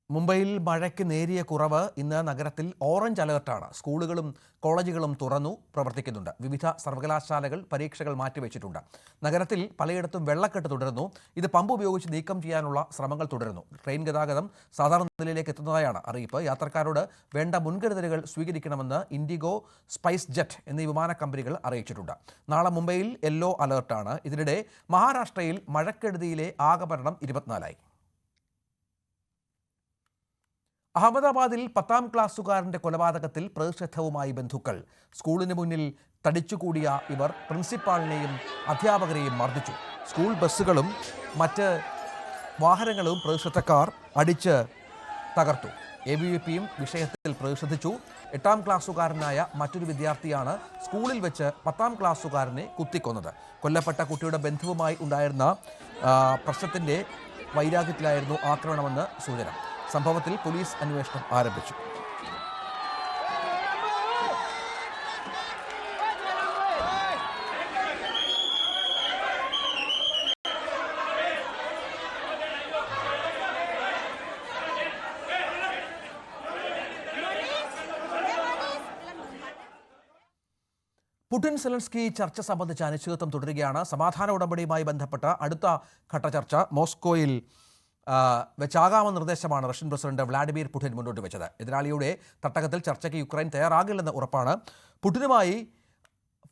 മുംബൈയിൽ മഴയ്ക്ക് നേരിയ കുറവ്. ഇന്ന് നഗരത്തിൽ ഓറഞ്ച് അലേർട്ടാണ്. സ്കൂളുകളും കോളേജുകളും തുറന്നു പ്രവർത്തിക്കുന്നുണ്ട്. വിവിധ സർവകലാശാലകൾ പരീക്ഷകൾ മാറ്റിവെച്ചിട്ടുണ്ട്. നഗരത്തിൽ പലയിടത്തും വെള്ളക്കെട്ട് തുടരുന്നു. ഇത് പമ്പ് ഉപയോഗിച്ച് നീക്കം ചെയ്യാനുള്ള ശ്രമങ്ങൾ തുടരുന്നു. ട്രെയിൻ ഗതാഗതം സാധാരണ നിലയിലേക്ക് എത്തുന്നതായാണ് അറിയിപ്പ്. യാത്രക്കാരോട് വേണ്ട മുൻകരുതലുകൾ സ്വീകരിക്കണമെന്ന് ഇൻഡിഗോ, സ്പൈസ് ജെറ്റ് എന്നീ വിമാന കമ്പനികൾ അറിയിച്ചിട്ടുണ്ട്. നാളെ മുംബൈയിൽ യെല്ലോ അലേർട്ടാണ്. ഇതിനിടെ മഹാരാഷ്ട്രയിൽ മഴക്കെടുതിയിലെ ആകെ മരണം 24ആയി. അഹമ്മദാബാദിൽ 10ാം ക്ലാസ്സുകാരന്റെ കൊലപാതകത്തിൽ പ്രതിഷേധവുമായി ബന്ധുക്കൾ. സ്കൂളിന് മുന്നിൽ തടിച്ചുകൂടിയ ഇവർ പ്രിൻസിപ്പാളിനെയും അധ്യാപകരെയും മർദ്ദിച്ചു. സ്കൂൾ ബസ്സുകളും മറ്റ് വാഹനങ്ങളും പ്രതിഷേധക്കാർ അടിച്ച് തകർത്തു. ABVPയും വിഷയത്തിൽ പ്രതിഷേധിച്ചു. 8ാം ക്ലാസ്സുകാരനായ മറ്റൊരു വിദ്യാർത്ഥിയാണ് സ്കൂളിൽ വെച്ച് 10ാം ക്ലാസ്സുകാരനെ കുത്തിക്കൊന്നത്. കൊല്ലപ്പെട്ട കുട്ടിയുടെ ബന്ധുവുമായി ഉണ്ടായിരുന്ന പ്രശ്നത്തിന്റെ വൈരാഗ്യത്തിലായിരുന്നു ആക്രമണമെന്ന് സൂചന. സംഭവത്തിൽ പോലീസ് അന്വേഷണം ആരംഭിച്ചു. പുടിൻ സെലൻസ്കി ചർച്ച സംബന്ധിച്ച അനിശ്ചിതത്വം തുടരുകയാണ്. സമാധാന ഉടമ്പടിയുമായി ബന്ധപ്പെട്ട അടുത്ത ഘട്ട ചർച്ച മോസ്കോയിൽ വെച്ചാകാമെന്ന നിർദ്ദേശമാണ് റഷ്യൻ പ്രസിഡന്റ് വ്ളാഡിമിർ പുടിൻ മുന്നോട്ട് വെച്ചത്. എതിരാളിയുടെ തട്ടകത്തിൽ ചർച്ചയ്ക്ക് യുക്രൈൻ തയ്യാറാകില്ലെന്ന് ഉറപ്പാണ്. പുടിനുമായി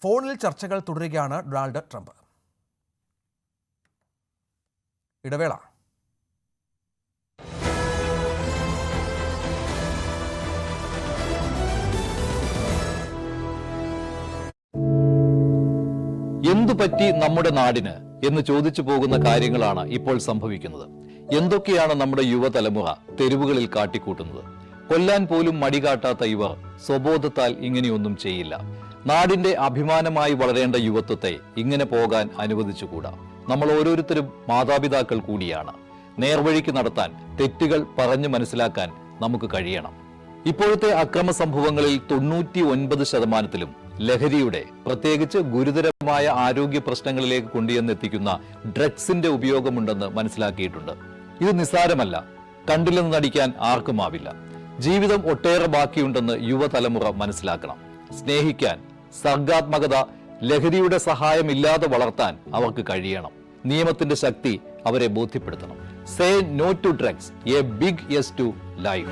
ഫോണിൽ ചർച്ചകൾ തുടരുകയാണ് ഡൊണാൾഡ് ട്രംപ്. ഇടവേള. എന്തു പറ്റി നമ്മുടെ നാടിന് എന്ന് ചോദിച്ചു പോകുന്ന കാര്യങ്ങളാണ് ഇപ്പോൾ സംഭവിക്കുന്നത്. എന്തൊക്കെയാണ് നമ്മുടെ യുവതലമുറ തെരുവുകളിൽ കാട്ടിക്കൂട്ടുന്നത്? കൊല്ലാൻ പോലും മടികാട്ടാത്ത ഇവർ സ്വബോധത്താൽ ഇങ്ങനെയൊന്നും ചെയ്യില്ല. നാടിന്റെ അഭിമാനമായി വളരേണ്ട യുവത്വത്തെ ഇങ്ങനെ പോകാൻ അനുവദിച്ചുകൂടാ. നമ്മൾ ഓരോരുത്തരും മാതാപിതാക്കൾ കൂടിയാണ്. നേർവഴിക്ക് നടത്താൻ, തെറ്റുകൾ പറഞ്ഞു മനസ്സിലാക്കാൻ നമുക്ക് കഴിയണം. ഇപ്പോഴത്തെ അക്രമ സംഭവങ്ങളിൽ 99% ലഹരിയുടെ, പ്രത്യേകിച്ച് ഗുരുതരമായ ആരോഗ്യ പ്രശ്നങ്ങളിലേക്ക് കൊണ്ടുവന്നെത്തിക്കുന്ന ഡ്രഗ്സിന്റെ ഉപയോഗമുണ്ടെന്ന് മനസ്സിലാക്കിയിട്ടുണ്ട്. ഇത് നിസ്സാരമല്ല. കണ്ടില്ലെന്ന് നടിക്കാൻ ആർക്കുമാവില്ല. ജീവിതം ഒട്ടേറെ ബാക്കിയുണ്ടെന്ന് യുവതലമുറ മനസ്സിലാക്കണം. സ്നേഹിക്കാൻ, സർഗാത്മകത, ലഹരിയുടെ സഹായമില്ലാതെ വളർത്താൻ അവർക്ക് കഴിയണം. നിയമത്തിന്റെ ശക്തി അവരെ ബോധ്യപ്പെടുത്തണം. Say no to drugs, a big yes to life.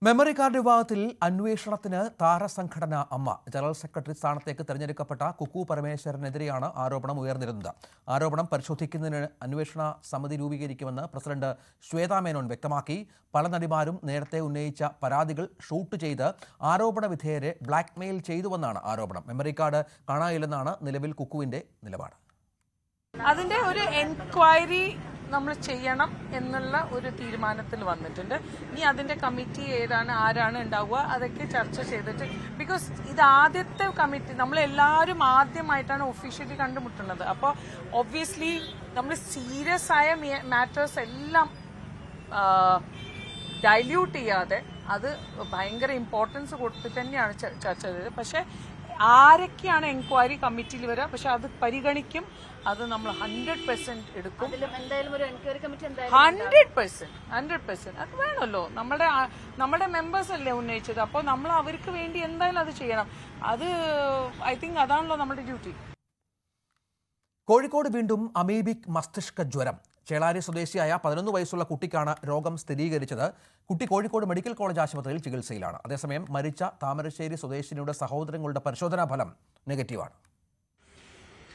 Memory card വിവാദത്തിൽ അന്വേഷണത്തിന് താരസംഘടന അമ്മ. ജനറൽ സെക്രട്ടറി സ്ഥാനത്തേക്ക് തെരഞ്ഞെടുക്കപ്പെട്ട കുക്കു പരമേശ്വരനെതിരെയാണ് ആരോപണം ഉയർന്നിരുന്നത്. ആരോപണം പരിശോധിക്കുന്നതിന് അന്വേഷണ സമിതി രൂപീകരിക്കുമെന്ന് പ്രസിഡന്റ് ശ്വേതാ മേനോൻ വ്യക്തമാക്കി. പല നടിമാരും നേരത്തെ ഉന്നയിച്ച പരാതികൾ ഷൂട്ട് ചെയ്ത് ആരോപണ വിധേയരെ ബ്ലാക്ക്മെയിൽ ചെയ്തുവെന്നാണ് ആരോപണം. മെമ്മറി കാർഡ് കാണാനില്ലെന്നാണ് നിലവിൽ കുക്കുവിന്റെ നിലപാട്. അതിന്റെ ഒരു എൻക്വയറി നമ്മൾ ചെയ്യണം എന്നുള്ള ഒരു തീരുമാനത്തിൽ വന്നിട്ടുണ്ട്. ഇനി അതിന്റെ കമ്മിറ്റി ആരാണ് ഉണ്ടാവുക അതൊക്കെ ചർച്ച ചെയ്തിട്ട്, ബിക്കോസ് ഇത് ആദ്യത്തെ കമ്മിറ്റി, നമ്മളെല്ലാവരും ആദ്യമായിട്ടാണ് ഒഫീഷ്യലി കണ്ടുമുട്ടുന്നത്. അപ്പോൾ ഒബ്വിയസ്ലി നമ്മൾ സീരിയസ് ആയ മാറ്റേഴ്സ് എല്ലാം ഡൈല്യൂട്ട് ചെയ്യാതെ അത് ഭയങ്കര ഇമ്പോർട്ടൻസ് കൊടുത്തിട്ട് തന്നെയാണ് ചർച്ച ചെയ്തത്. പക്ഷേ ആരൊക്കെയാണ് എൻക്വയറി കമ്മിറ്റിയിൽ വരിക, പക്ഷെ അത് പരിഗണിക്കും. അത് നമ്മൾ 100% എടുക്കും. 100% അത് വേണമല്ലോ. നമ്മുടെ മെമ്പേഴ്സ് അല്ലേ ഉന്നയിച്ചത്. അപ്പോൾ നമ്മൾ അവർക്ക് വേണ്ടി എന്തായാലും അത് ചെയ്യണം. അത് ഐ തിങ്ക് അതാണല്ലോ നമ്മുടെ ഡ്യൂട്ടി. കോഴിക്കോട് വീണ്ടും അമീബിക് മസ്തിഷ്ക ജ്വരം. ചേളാരി സ്വദേശിയായ 11 വയസ്സുള്ള കുട്ടിക്കാണ് രോഗം സ്ഥിരീകരിച്ചത്. കുട്ടി കോഴിക്കോട് മെഡിക്കൽ കോളേജ് ആശുപത്രിയിൽ ചികിത്സയിലാണ്. അതേസമയം മരിച്ച താമരശ്ശേരി സ്വദേശിനിയുടെ സഹോദരങ്ങളുടെ പരിശോധനാ ഫലം നെഗറ്റീവാണ്.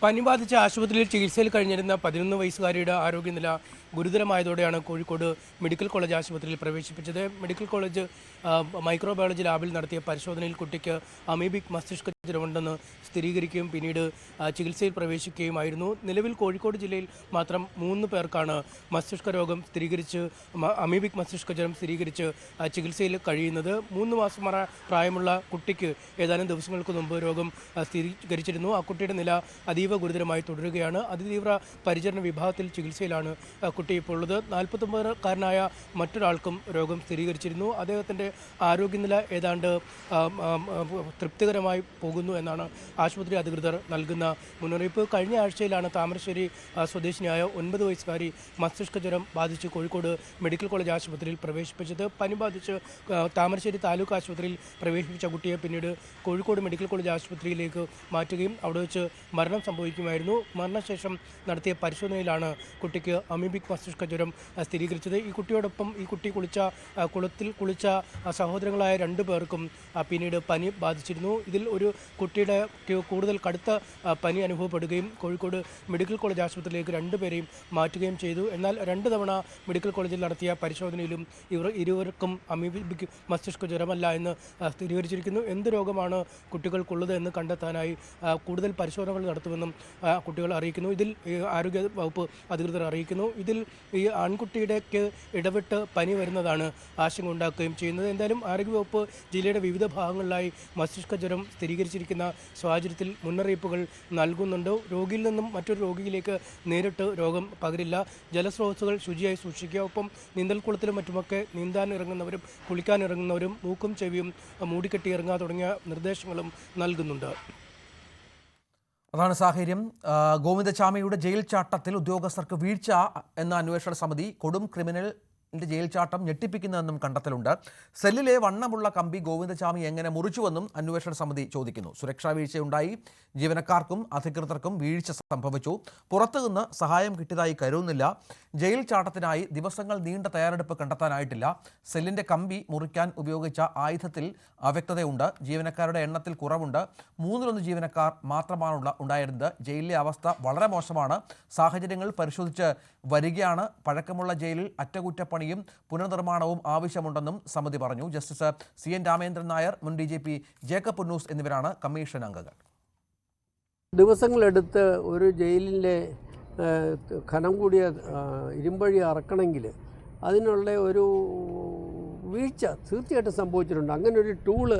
പനി ബാധിച്ച ആശുപത്രിയിൽ ചികിത്സയിൽ കഴിഞ്ഞിരുന്ന 11 വയസ്സുകാരിയുടെ ആരോഗ്യനില ഗുരുതരമായതോടെയാണ് കോഴിക്കോട് മെഡിക്കൽ കോളേജ് ആശുപത്രിയിൽ പ്രവേശിപ്പിച്ചത്. മെഡിക്കൽ കോളേജ് മൈക്രോബയോളജി ലാബിൽ നടത്തിയ പരിശോധനയിൽ കുട്ടിക്ക് അമീബിക് മസ്തിഷ്ക ജ്വരമുണ്ടെന്ന് സ്ഥിരീകരിക്കുകയും പിന്നീട് ചികിത്സയിൽ പ്രവേശിക്കുകയുമായിരുന്നു. നിലവിൽ കോഴിക്കോട് ജില്ലയിൽ മാത്രം 3 പേർക്കാണ് മസ്തിഷ്ക രോഗം സ്ഥിരീകരിച്ച് അമീബിക് മസ്തിഷ്ക ജ്വരം സ്ഥിരീകരിച്ച് ചികിത്സയിൽ കഴിയുന്നത്. 3 മാസം പ്രായമുള്ള കുട്ടിക്ക് ഏതാനും ദിവസങ്ങൾക്ക് മുമ്പ് രോഗം സ്ഥിരീകരിച്ചിരുന്നു. ആ കുട്ടിയുടെ നില അതീവ ഗുരുതരമായി തുടരുകയാണ്. അതിതീവ്ര പരിചരണ വിഭാഗത്തിൽ ചികിത്സയിലാണ് കുട്ടി. കുട്ടി ഇപ്പോൾ ഉള്ളത്. 49-കാരനായ മറ്റൊരാൾക്കും രോഗം സ്ഥിരീകരിച്ചിരുന്നു. അദ്ദേഹത്തിൻ്റെ ആരോഗ്യനില ഏതാണ്ട് തൃപ്തികരമായി പോകുന്നു എന്നാണ് ആശുപത്രി അധികൃതർ നൽകുന്ന മുന്നറിയിപ്പ്. കഴിഞ്ഞ ആഴ്ചയിലാണ് താമരശ്ശേരി സ്വദേശിനിയായ 9 വയസ്സുകാരി മസ്തിഷ്ക ജ്വരം ബാധിച്ച് കോഴിക്കോട് മെഡിക്കൽ കോളേജ് ആശുപത്രിയിൽ പ്രവേശിപ്പിച്ചത്. പനി ബാധിച്ച് താമരശ്ശേരി താലൂക്ക് ആശുപത്രിയിൽ പ്രവേശിപ്പിച്ച കുട്ടിയെ പിന്നീട് കോഴിക്കോട് മെഡിക്കൽ കോളേജ് ആശുപത്രിയിലേക്ക് മാറ്റുകയും അവിടെ വെച്ച് മരണം സംഭവിക്കുമായിരുന്നു. മരണശേഷം നടത്തിയ പരിശോധനയിലാണ് കുട്ടിക്ക് അമീബിക് മസ്തിഷ്ക ജ്വരം സ്ഥിരീകരിച്ചത്. ഈ കുട്ടിയോടൊപ്പം ഈ കുട്ടി കുളത്തിൽ കുളിച്ച സഹോദരങ്ങളായ 2 പേർക്കും പിന്നീട് പനി ബാധിച്ചിരുന്നു. ഇതിൽ ഒരു കുട്ടിയുടെ കൂടുതൽ കടുത്ത പനി അനുഭവപ്പെടുകയും കോഴിക്കോട് മെഡിക്കൽ കോളേജ് ആശുപത്രിയിലേക്ക് 2 പേരെയും മാറ്റുകയും ചെയ്തു. എന്നാൽ 2 തവണ മെഡിക്കൽ കോളേജിൽ നടത്തിയ പരിശോധനയിലും ഇരുവർക്കും അമീബിക് മസ്തിഷ്ക ജ്വരമല്ല എന്ന് സ്ഥിരീകരിച്ചിരിക്കുന്നു. എന്ത് രോഗമാണ് കുട്ടികൾക്കുള്ളത് എന്ന് കണ്ടെത്താനായി കൂടുതൽ പരിശോധനകൾ നടത്തുമെന്നും കുട്ടികൾ അറിയിക്കുന്നു. ഇതിൽ ആരോഗ്യ വകുപ്പ് അധികൃതർ അറിയിക്കുന്നു. ഇതിൽ ഈ ആൺകുട്ടിയുടെക്ക് ഇടവിട്ട് പനി വരുന്നതാണ് ആശങ്ക ഉണ്ടാക്കുകയും ചെയ്യുന്നത്. എന്തായാലും ആരോഗ്യവകുപ്പ് ജില്ലയുടെ വിവിധ ഭാഗങ്ങളിലായി മസ്തിഷ്ക ജ്വരം സ്ഥിരീകരിച്ചിരിക്കുന്ന സാഹചര്യത്തിൽ മുന്നറിയിപ്പുകൾ നൽകുന്നുണ്ട്. രോഗിയിൽ നിന്നും മറ്റൊരു രോഗിയിലേക്ക് നേരിട്ട് രോഗം പകരില്ല. ജലസ്രോതസ്സുകൾ ശുചിയായി സൂക്ഷിക്കുക. ഒപ്പം നീന്തൽക്കുളത്തിലും മറ്റുമൊക്കെ നീന്താൻ ഇറങ്ങുന്നവരും കുളിക്കാൻ ഇറങ്ങുന്നവരും മൂക്കും ചെവിയും മൂടിക്കെട്ടി ഇറങ്ങുക തുടങ്ങിയ നിർദ്ദേശങ്ങളും നൽകുന്നുണ്ട്. അതാണ് സാഹചര്യം. ഗോവിന്ദചാമിയുടെ ജയിൽ ചാട്ടത്തിൽ ഉദ്യോഗസ്ഥർക്ക് വീഴ്ച എന്ന അന്വേഷണ സമിതി കൊടും ക്രിമിനൽ ജയിൽ ചാട്ടം ഞെട്ടിപ്പിക്കുന്നതെന്നും കണ്ടെത്തലുണ്ട്. സെല്ലിലെ വണ്ണമുള്ള കമ്പി ഗോവിന്ദചാമി എങ്ങനെ മുറിച്ചുവെന്നും അന്വേഷണ സമിതി ചോദിക്കുന്നു. സുരക്ഷാ വീഴ്ചയുണ്ടായി, ജീവനക്കാർക്കും അധികൃതർക്കും വീഴ്ച സംഭവിച്ചു, പുറത്തുനിന്ന് സഹായം കിട്ടിയതായി കരുതുന്നില്ല. ജയിൽ ചാട്ടത്തിനായി ദിവസങ്ങൾ നീണ്ട തയ്യാറെടുപ്പ് കണ്ടെത്താനായിട്ടില്ല. സെല്ലിന്റെ കമ്പി മുറിക്കാൻ ഉപയോഗിച്ച ആയുധത്തിൽ അവ്യക്തതയുണ്ട്. ജീവനക്കാരുടെ എണ്ണത്തിൽ കുറവുണ്ട്. 3-1 ജീവനക്കാർ മാത്രമാണ് ഉണ്ടായിരുന്നത്. ജയിലിലെ അവസ്ഥ വളരെ മോശമാണ്. സാഹചര്യങ്ങൾ പരിശോധിച്ച് വരികയാണ്. പഴക്കമുള്ള ജയിലിൽ അറ്റകുറ്റപ്പണിയും പുനർനിർമ്മാണവും ആവശ്യമുണ്ടെന്നും സമിതി പറഞ്ഞു. ജസ്റ്റിസ് CN രാമേന്ദ്രൻ നായർ, മുൻ DGP ജേക്കബ് പുന്നൂസ് എന്നിവരാണ് കമ്മീഷൻ അംഗങ്ങൾ. ദിവസങ്ങളെടുത്ത് ഒരു ജയിലിൻ്റെ ഖനം കൂടിയ ഇരുമ്പഴി അറക്കണമെങ്കിൽ അതിനുള്ള ഒരു വീഴ്ച തീർച്ചയായിട്ടും സംഭവിച്ചിട്ടുണ്ട്. അങ്ങനെ ഒരു ടൂള്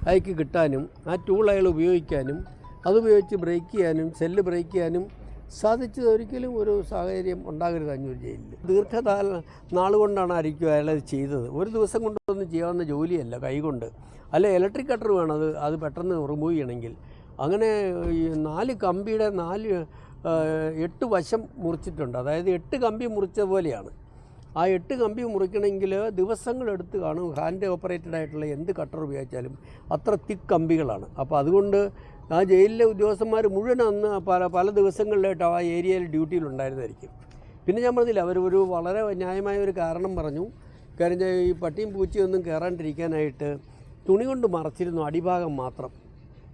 അയാൾക്ക് കിട്ടാനും ആ ടൂൾ അയാൾ ഉപയോഗിക്കാനും അതുപയോഗിച്ച് ബ്രേക്ക് ചെയ്യാനും സെല്ല് ബ്രേക്ക് ചെയ്യാനും സാധിച്ചത് ഒരിക്കലും ഒരു സാഹചര്യം ഉണ്ടാകരുത് അഞ്ഞൂർ ജയിലിൽ. നാളുകൊണ്ടാണ് ആയിരിക്കും അയാളത് ചെയ്തത്. ഒരു ദിവസം കൊണ്ടൊന്നും ചെയ്യാവുന്ന ജോലിയല്ല കൈകൊണ്ട്. അല്ല ഇലക്ട്രിക് കട്ടർ വേണം അത് പെട്ടെന്ന് റിമൂവ് ചെയ്യണമെങ്കിൽ. അങ്ങനെ 4 കമ്പിയുടെ 8 വശം മുറിച്ചിട്ടുണ്ട്. അതായത് 8 കമ്പി മുറിച്ച പോലെയാണ്. ആ 8 കമ്പി മുറിക്കണമെങ്കിൽ ദിവസങ്ങളെടുത്ത് കാണും. ഹാൻഡ് ഓപ്പറേറ്റഡ് ആയിട്ടുള്ള എന്ത് കട്ടർ ഉപയോഗിച്ചാലും അത്ര തിക്ക് കമ്പികളാണ്. അപ്പോൾ അതുകൊണ്ട് ആ ജയിലിലെ ഉദ്യോഗസ്ഥന്മാർ മുഴുവൻ അന്ന് പല ദിവസങ്ങളിലായിട്ട് ആ ഏരിയയിൽ ഡ്യൂട്ടിയിലുണ്ടായിരുന്നായിരിക്കും. പിന്നെ ഞാൻ പറഞ്ഞില്ല, അവർ വളരെ ന്യായമായ ഒരു കാരണം പറഞ്ഞു. കാര്യം ഈ പട്ടിയും പൂച്ചയൊന്നും കയറാണ്ടിരിക്കാനായിട്ട് തുണി കൊണ്ട് മറച്ചിരുന്നു, അടിഭാഗം മാത്രം.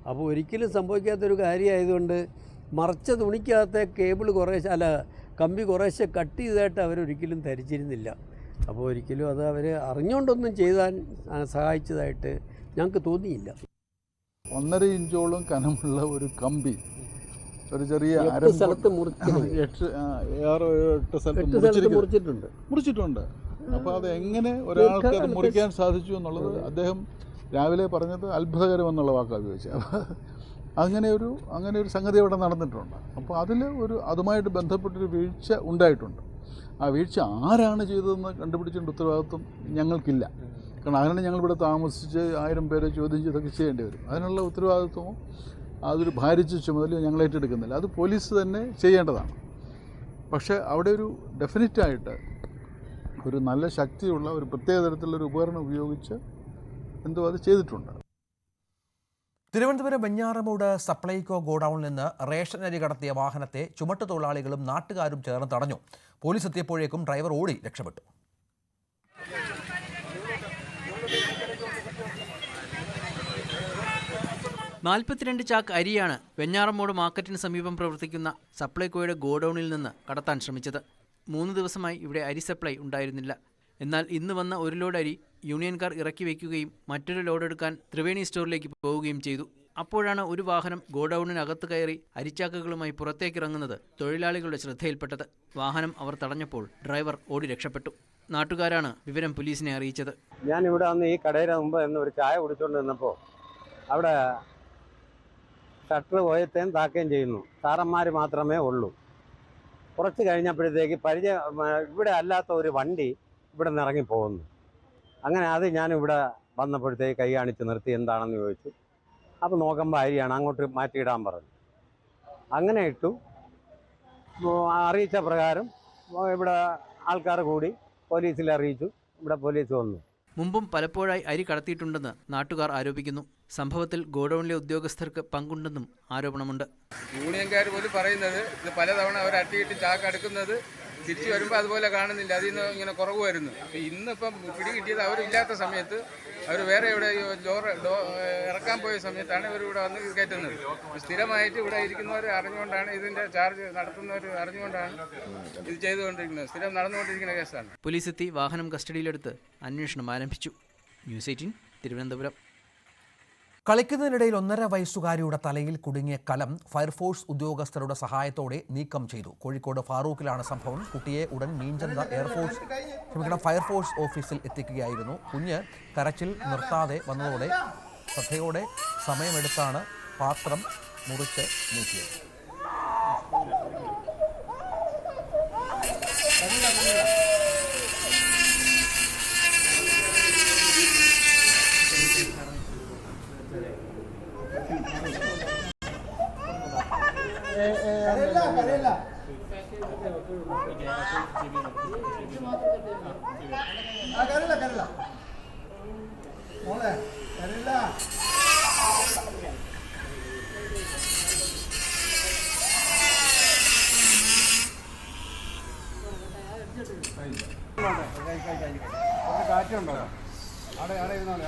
അപ്പോൾ ഒരിക്കലും സംഭവിക്കാത്തൊരു കാര്യമായതുകൊണ്ട് മറച്ച തുണിക്കകത്തെ കേബിൾ കമ്പി കുറേശ്ശെ കട്ട് ചെയ്തതായിട്ട് അവരൊരിക്കലും ധരിച്ചിരുന്നില്ല. അപ്പോൾ ഒരിക്കലും അത് അവർ അറിഞ്ഞുകൊണ്ടൊന്നും ചെയ്താൻ സഹായിച്ചതായിട്ട് ഞങ്ങൾക്ക് തോന്നിയില്ല. 1.5 ഇഞ്ചോളം കനമുള്ള ഒരു കമ്പി ഒരു ചെറിയ 8 സ്ഥലത്ത് മുറിച്ചിട്ടുണ്ട്. അപ്പോൾ അത് എങ്ങനെ ഒരാൾക്ക് അത് മുറിക്കാൻ സാധിച്ചു എന്നുള്ളത് അദ്ദേഹം രാവിലെ പറഞ്ഞത് അത്ഭുതകരമെന്നുള്ള വാക്കാണ് ഉപയോഗിച്ചത്. അങ്ങനെ ഒരു സംഗതി അവിടെ നടന്നിട്ടുണ്ട്. അപ്പോൾ അതുമായിട്ട് ബന്ധപ്പെട്ടൊരു വീഴ്ച ഉണ്ടായിട്ടുണ്ട്. ആ വീഴ്ച ആരാണ് ചെയ്തതെന്ന് കണ്ടുപിടിച്ചതിൻ്റെ ഉത്തരവാദിത്വം ഞങ്ങൾക്കില്ല. കാരണം അങ്ങനെ ഞങ്ങളിവിടെ താമസിച്ച് 1000 പേരെ ചോദ്യം ചെയ്തൊക്കെ ചെയ്യേണ്ടി വരും. അതിനുള്ള ഉത്തരവാദിത്വമോ അതൊരു ഭാരിച്ച ചുമതലയോ ഞങ്ങൾ ഏറ്റെടുക്കുന്നില്ല. അത് പോലീസ് തന്നെ ചെയ്യേണ്ടതാണ്. പക്ഷേ അവിടെ ഒരു ഡെഫിനറ്റായിട്ട് ഒരു നല്ല ശക്തിയുള്ള ഒരു പ്രത്യേക തരത്തിലുള്ളൊരു ഉപകരണം ഉപയോഗിച്ച് അത് ചെയ്തിട്ടുണ്ട്. തിരുവനന്തപുരം വെഞ്ഞാറമൂട് സപ്ലൈകോ ഗോഡൌണിൽ നിന്ന് റേഷൻ അരി കടത്തിയ വാഹനത്തെ ചുമട്ടുതൊഴിലാളികളും നാട്ടുകാരും ചേർന്ന് തടഞ്ഞു. പോലീസ് എത്തിയപ്പോഴേക്കും ഡ്രൈവർ ഓടി രക്ഷപ്പെട്ടു. നാൽപ്പത്തിരണ്ട് ചാക്ക് അരിയാണ് വെഞ്ഞാറമൂട് മാർക്കറ്റിന് സമീപം പ്രവർത്തിക്കുന്ന സപ്ലൈകോയുടെ ഗോഡൌണിൽ നിന്ന് കടത്താൻ ശ്രമിച്ചത്. 3 ദിവസമായി ഇവിടെ അരി സപ്ലൈ ഉണ്ടായിരുന്നില്ല. എന്നാൽ ഇന്ന് വന്ന ഒരു ലോഡ് അരി യൂണിയൻകാർ ഇറക്കി വയ്ക്കുകയും മറ്റൊരു ലോഡ് എടുക്കാൻ ത്രിവേണി സ്റ്റോറിലേക്ക് പോവുകയും ചെയ്തു. അപ്പോഴാണ് ഒരു വാഹനം ഗോഡൌണിനകത്ത് കയറി അരിച്ചാക്കുകളുമായി പുറത്തേക്കിറങ്ങുന്നത് തൊഴിലാളികളുടെ ശ്രദ്ധയിൽപ്പെട്ടത്. വാഹനം അവർ തടഞ്ഞപ്പോൾ ഡ്രൈവർ ഓടി രക്ഷപ്പെട്ടു. നാട്ടുകാരാണ് വിവരം പോലീസിനെ അറിയിച്ചത്. ഞാൻ ഇവിടെ വന്ന് ഈ കടയുടെ മുമ്പ് ഒരു ചായ കുടിച്ചുകൊണ്ട് നിന്നപ്പോൾ അവിടെ ഷട്ടർ പോയത്തേം താക്കുകയും ചെയ്യുന്നു. സാറന്മാർ മാത്രമേ ഉള്ളൂ. കുറച്ച് കഴിഞ്ഞപ്പോഴത്തേക്ക് ഇവിടെ അല്ലാത്ത ഒരു വണ്ടി ഇവിടെ നിന്ന് ഇറങ്ങി പോകുന്നു. അങ്ങനെ അത് ഞാനിവിടെ വന്നപ്പോഴത്തേക്ക് കൈ കാണിച്ച് നിർത്തി എന്താണെന്ന് ചോദിച്ചു. അപ്പോൾ നോക്കുമ്പോൾ അരിയാണ്, അങ്ങോട്ട് മാറ്റിയിടാൻ പറഞ്ഞു. അങ്ങനെ ഇട്ടു. അറിയിച്ച പ്രകാരം ഇവിടെ ആൾക്കാർ കൂടി പോലീസിൽ അറിയിച്ചു. ഇവിടെ പോലീസ് വന്നു. മുമ്പും പലപ്പോഴായി അരി കടത്തിയിട്ടുണ്ടെന്ന് നാട്ടുകാർ ആരോപിക്കുന്നു. സംഭവത്തിൽ ഗോഡൌണിലെ ഉദ്യോഗസ്ഥർക്ക് പങ്കുണ്ടെന്നും ആരോപണമുണ്ട്. യൂണിയൻകാർ പോലും പറയുന്നത് ഇത് പലതവണ അവർ അട്ടിയിട്ട് ചാക്ക് അടുക്കുന്നത് തിരിച്ചു വരുമ്പോൾ അതുപോലെ കാണുന്നില്ല, അതിൽ നിന്ന് ഇങ്ങനെ കുറവ് വരുന്നു. അപ്പോൾ ഇന്നിപ്പം പിടി കിട്ടിയത് അവരില്ലാത്ത സമയത്ത് അവർ വേറെ ഇവിടെ ഇറക്കാൻ പോയ സമയത്താണ് ഇവർ ഇവിടെ വന്ന് കയറ്റുന്നത്. സ്ഥിരമായിട്ട് ഇവിടെ ഇരിക്കുന്നവർ അറിഞ്ഞുകൊണ്ടാണ്, ഇതിൻ്റെ ചാർജ് നടത്തുന്നവർ അറിഞ്ഞുകൊണ്ടാണ് ഇത് ചെയ്തുകൊണ്ടിരിക്കുന്നത്. സ്ഥിരം നടന്നുകൊണ്ടിരിക്കുന്ന കേസാണ്. പോലീസ് എത്തി വാഹനം കസ്റ്റഡിയിലെടുത്ത് അന്വേഷണം ആരംഭിച്ചു. ന്യൂസ് 18 തിരുവനന്തപുരം. കളിക്കുന്നതിനിടയിൽ 1.5 വയസ്സുകാരിയുടെ തലയിൽ കുടുങ്ങിയ കലം ഫയർഫോഴ്സ് ഉദ്യോഗസ്ഥരുടെ സഹായത്തോടെ നീക്കം ചെയ്തു. കോഴിക്കോട് ഫാറൂഖിലാണ് സംഭവം. കുട്ടിയെ ഉടൻ മീഞ്ചന്ത ഫയർഫോഴ്സ് ഓഫീസിൽ എത്തിക്കുകയായിരുന്നു. കുഞ്ഞ് കരച്ചിൽ നിർത്താതെ വന്നതോടെ ശ്രദ്ധയോടെ സമയമെടുത്താണ് പാത്രം മുറിച്ച് നീക്കിയത്. കാറ്റുണ്ടോ? അവിടെ ഇരുന്നോളി.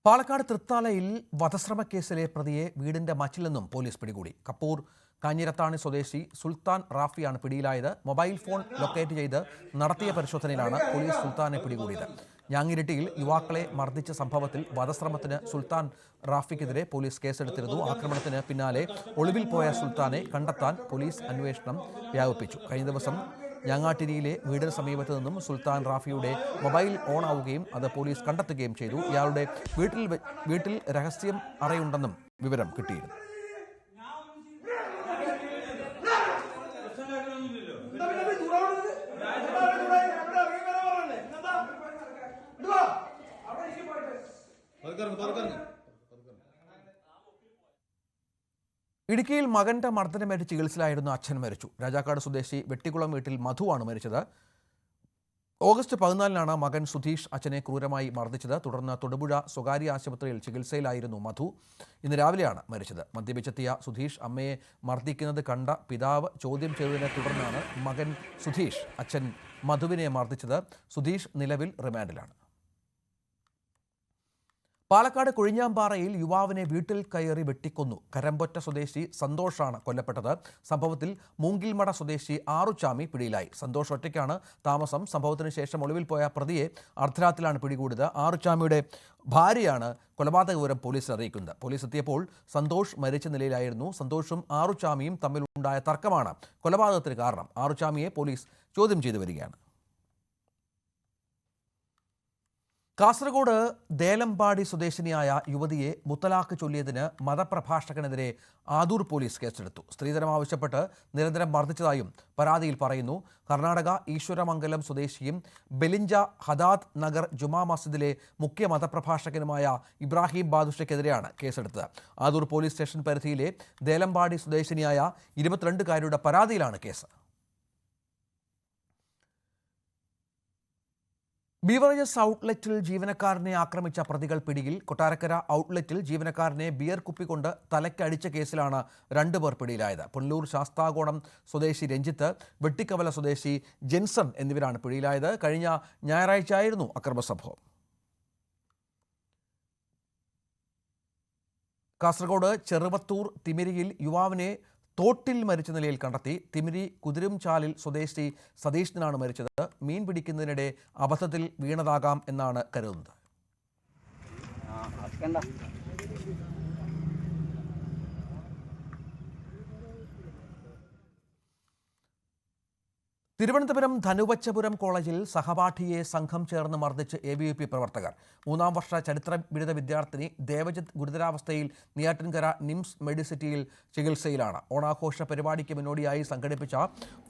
പാലക്കാട് തൃത്താലയിൽ വധശ്രമ കേസിലെ പ്രതിയെ വീടിന്റെ മച്ചിൽ നിന്നും പോലീസ് പിടികൂടി. കപ്പൂർ കാഞ്ഞിരത്താണി സ്വദേശി സുൽത്താൻ റാഫിയാണ് പിടിയിലായത്. മൊബൈൽ ഫോൺ ലൊക്കേറ്റ് ചെയ്ത് നടത്തിയ പരിശോധനയിലാണ് പോലീസ് സുൽത്താനെ പിടികൂടിയത്. ഞാങ്ങിരിട്ടിയിൽ യുവാക്കളെ മർദ്ദിച്ച സംഭവത്തിൽ വധശ്രമത്തിന് സുൽത്താൻ റാഫിക്കെതിരെ പോലീസ് കേസെടുത്തിരുന്നു. ആക്രമണത്തിന് പിന്നാലെ ഒളിവിൽ പോയ സുൽത്താനെ കണ്ടെത്താൻ പോലീസ് അന്വേഷണം വ്യാപിപ്പിച്ചു. കഴിഞ്ഞ ദിവസം ഞാങ്ങാട്ടിരിയിലെ വീടിന് സമീപത്ത് നിന്നും സുൽത്താൻ റാഫിയുടെ മൊബൈൽ ഓൺ ആവുകയും അത് പോലീസ് കണ്ടെത്തുകയും ചെയ്തു. ഇയാളുടെ വീട്ടിൽ രഹസ്യം അറയുണ്ടെന്നും വിവരം കിട്ടിയിരുന്നു. ഇടുക്കിയിൽ മകന്റെ മർദ്ദനമേറ്റ് ചികിത്സയിലായിരുന്ന അച്ഛൻ മരിച്ചു. രാജാക്കാട് സ്വദേശി വെട്ടിക്കുളം വീട്ടിൽ മധുവാണ് മരിച്ചത്. ഓഗസ്റ്റ് 14-നാണ് മകൻ സുധീഷ് അച്ഛനെ ക്രൂരമായി മർദ്ദിച്ചത്. തുടർന്ന് തൊടുപുഴ സ്വകാര്യ ആശുപത്രിയിൽ ചികിത്സയിലായിരുന്നു മധു. ഇന്ന് രാവിലെയാണ് മരിച്ചത്. മദ്യപിച്ചെത്തിയ സുധീഷ് അമ്മയെ മർദ്ദിക്കുന്നത് കണ്ട പിതാവ് ചോദ്യം ചെയ്തതിനെ തുടർന്നാണ് മകൻ സുധീഷ് അച്ഛൻ മധുവിനെ മർദ്ദിച്ചത്. സുധീഷ് നിലവിൽ റിമാൻഡിലാണ്. പാലക്കാട് കൊഴിഞ്ഞാമ്പാറയിൽ യുവാവിനെ വീട്ടിൽ കയറി വെട്ടിക്കൊന്നു. കരമ്പൊറ്റ സ്വദേശി സന്തോഷാണ് കൊല്ലപ്പെട്ടത്. സംഭവത്തിൽ മൂങ്കിൽമട സ്വദേശി ആറുചാമി പിടിയിലായി. സന്തോഷ് ഒറ്റയ്ക്കാണ് താമസം. സംഭവത്തിന് ശേഷം ഒളിവിൽ പോയ പ്രതിയെ അർദ്ധരാത്രിയിലാണ് പിടികൂടിയത്. ആറുചാമിയുടെ ഭാര്യയാണ് കൊലപാതക വിവരം പോലീസിൽ അറിയിക്കുന്നത്. പോലീസ് എത്തിയപ്പോൾ സന്തോഷ് മരിച്ച നിലയിലായിരുന്നു. സന്തോഷും ആറുചാമിയും തമ്മിലുണ്ടായ തർക്കമാണ് കൊലപാതകത്തിന് കാരണം. ആറുചാമിയെ പോലീസ് ചോദ്യം ചെയ്തു വരികയാണ്. കാസർഗോഡ് ദേലമ്പാടി സ്വദേശിനിയായ യുവതിയെ മുത്തലാഖ് ചൊല്ലിയതിന് മതപ്രഭാഷകനെതിരെ ആദൂർ പോലീസ് കേസെടുത്തു. സ്ത്രീധനം ആവശ്യപ്പെട്ട് നിരന്തരം മർദ്ദിച്ചതായും പരാതിയിൽ പറയുന്നു. കർണാടക ഈശ്വരമംഗലം സ്വദേശിയും ബെലിഞ്ച ഹദാദ് നഗർ ജുമാ മസ്ജിദിലെ മുഖ്യ മതപ്രഭാഷകനുമായ ഇബ്രാഹിം ബാദുഷയ്ക്കെതിരെയാണ് കേസെടുത്തത്. ആദൂർ പോലീസ് സ്റ്റേഷൻ പരിധിയിലെ ദേലമ്പാടി സ്വദേശിനിയായ 22-കാരിയുടെ പരാതിയിലാണ് കേസ്. ബീവറേജസ് ഔട്ട്ലെറ്റിൽ ജീവനക്കാരനെ ആക്രമിച്ച പ്രതികൾ പിടിയിൽ. കൊട്ടാരക്കര ഔട്ട്ലെറ്റിൽ ജീവനക്കാരനെ ബിയർ കുപ്പി കൊണ്ട് തലയ്ക്കടിച്ച കേസിലാണ് 2 പേർ പിടിയിലായത്. പുനലൂർ ശാസ്താകോണം സ്വദേശി രഞ്ജിത്ത്, വെട്ടിക്കവല സ്വദേശി ജെൻസൺ എന്നിവരാണ് പിടിയിലായത്. കഴിഞ്ഞ ഞായറാഴ്ചയായിരുന്നു അക്രമ സംഭവം. കാസർഗോഡ് ചെറുവത്തൂർ തിമിരിയിൽ യുവാവിനെ തോട്ടിൽ മരിച്ച നിലയിൽ കണ്ടെത്തി. തിമിരി കുതിരുംചാലിൽ സ്വദേശി സതീഷിനാണ് മരിച്ചത്. മീൻ പിടിക്കുന്നതിനിടെ അബദ്ധത്തിൽ വീണതാകാം എന്നാണ് കരുതുന്നത്. തിരുവനന്തപുരം ധനുവച്ചപുരം കോളേജിൽ സഹപാഠിയെ സംഘം ചേർന്ന് മർദ്ദിച്ച് ABVP പ്രവർത്തകർ. 3ാം വർഷ ചരിത്ര ബിരുദ വിദ്യാർത്ഥിനി ദേവജിത്ത് ഗുരുതരാവസ്ഥയിൽ നെയ്യാറ്റിൻകര നിംസ് മെഡിസിറ്റിയിൽ ചികിത്സയിലാണ്. ഓണാഘോഷ പരിപാടിക്ക് മുന്നോടിയായി സംഘടിപ്പിച്ച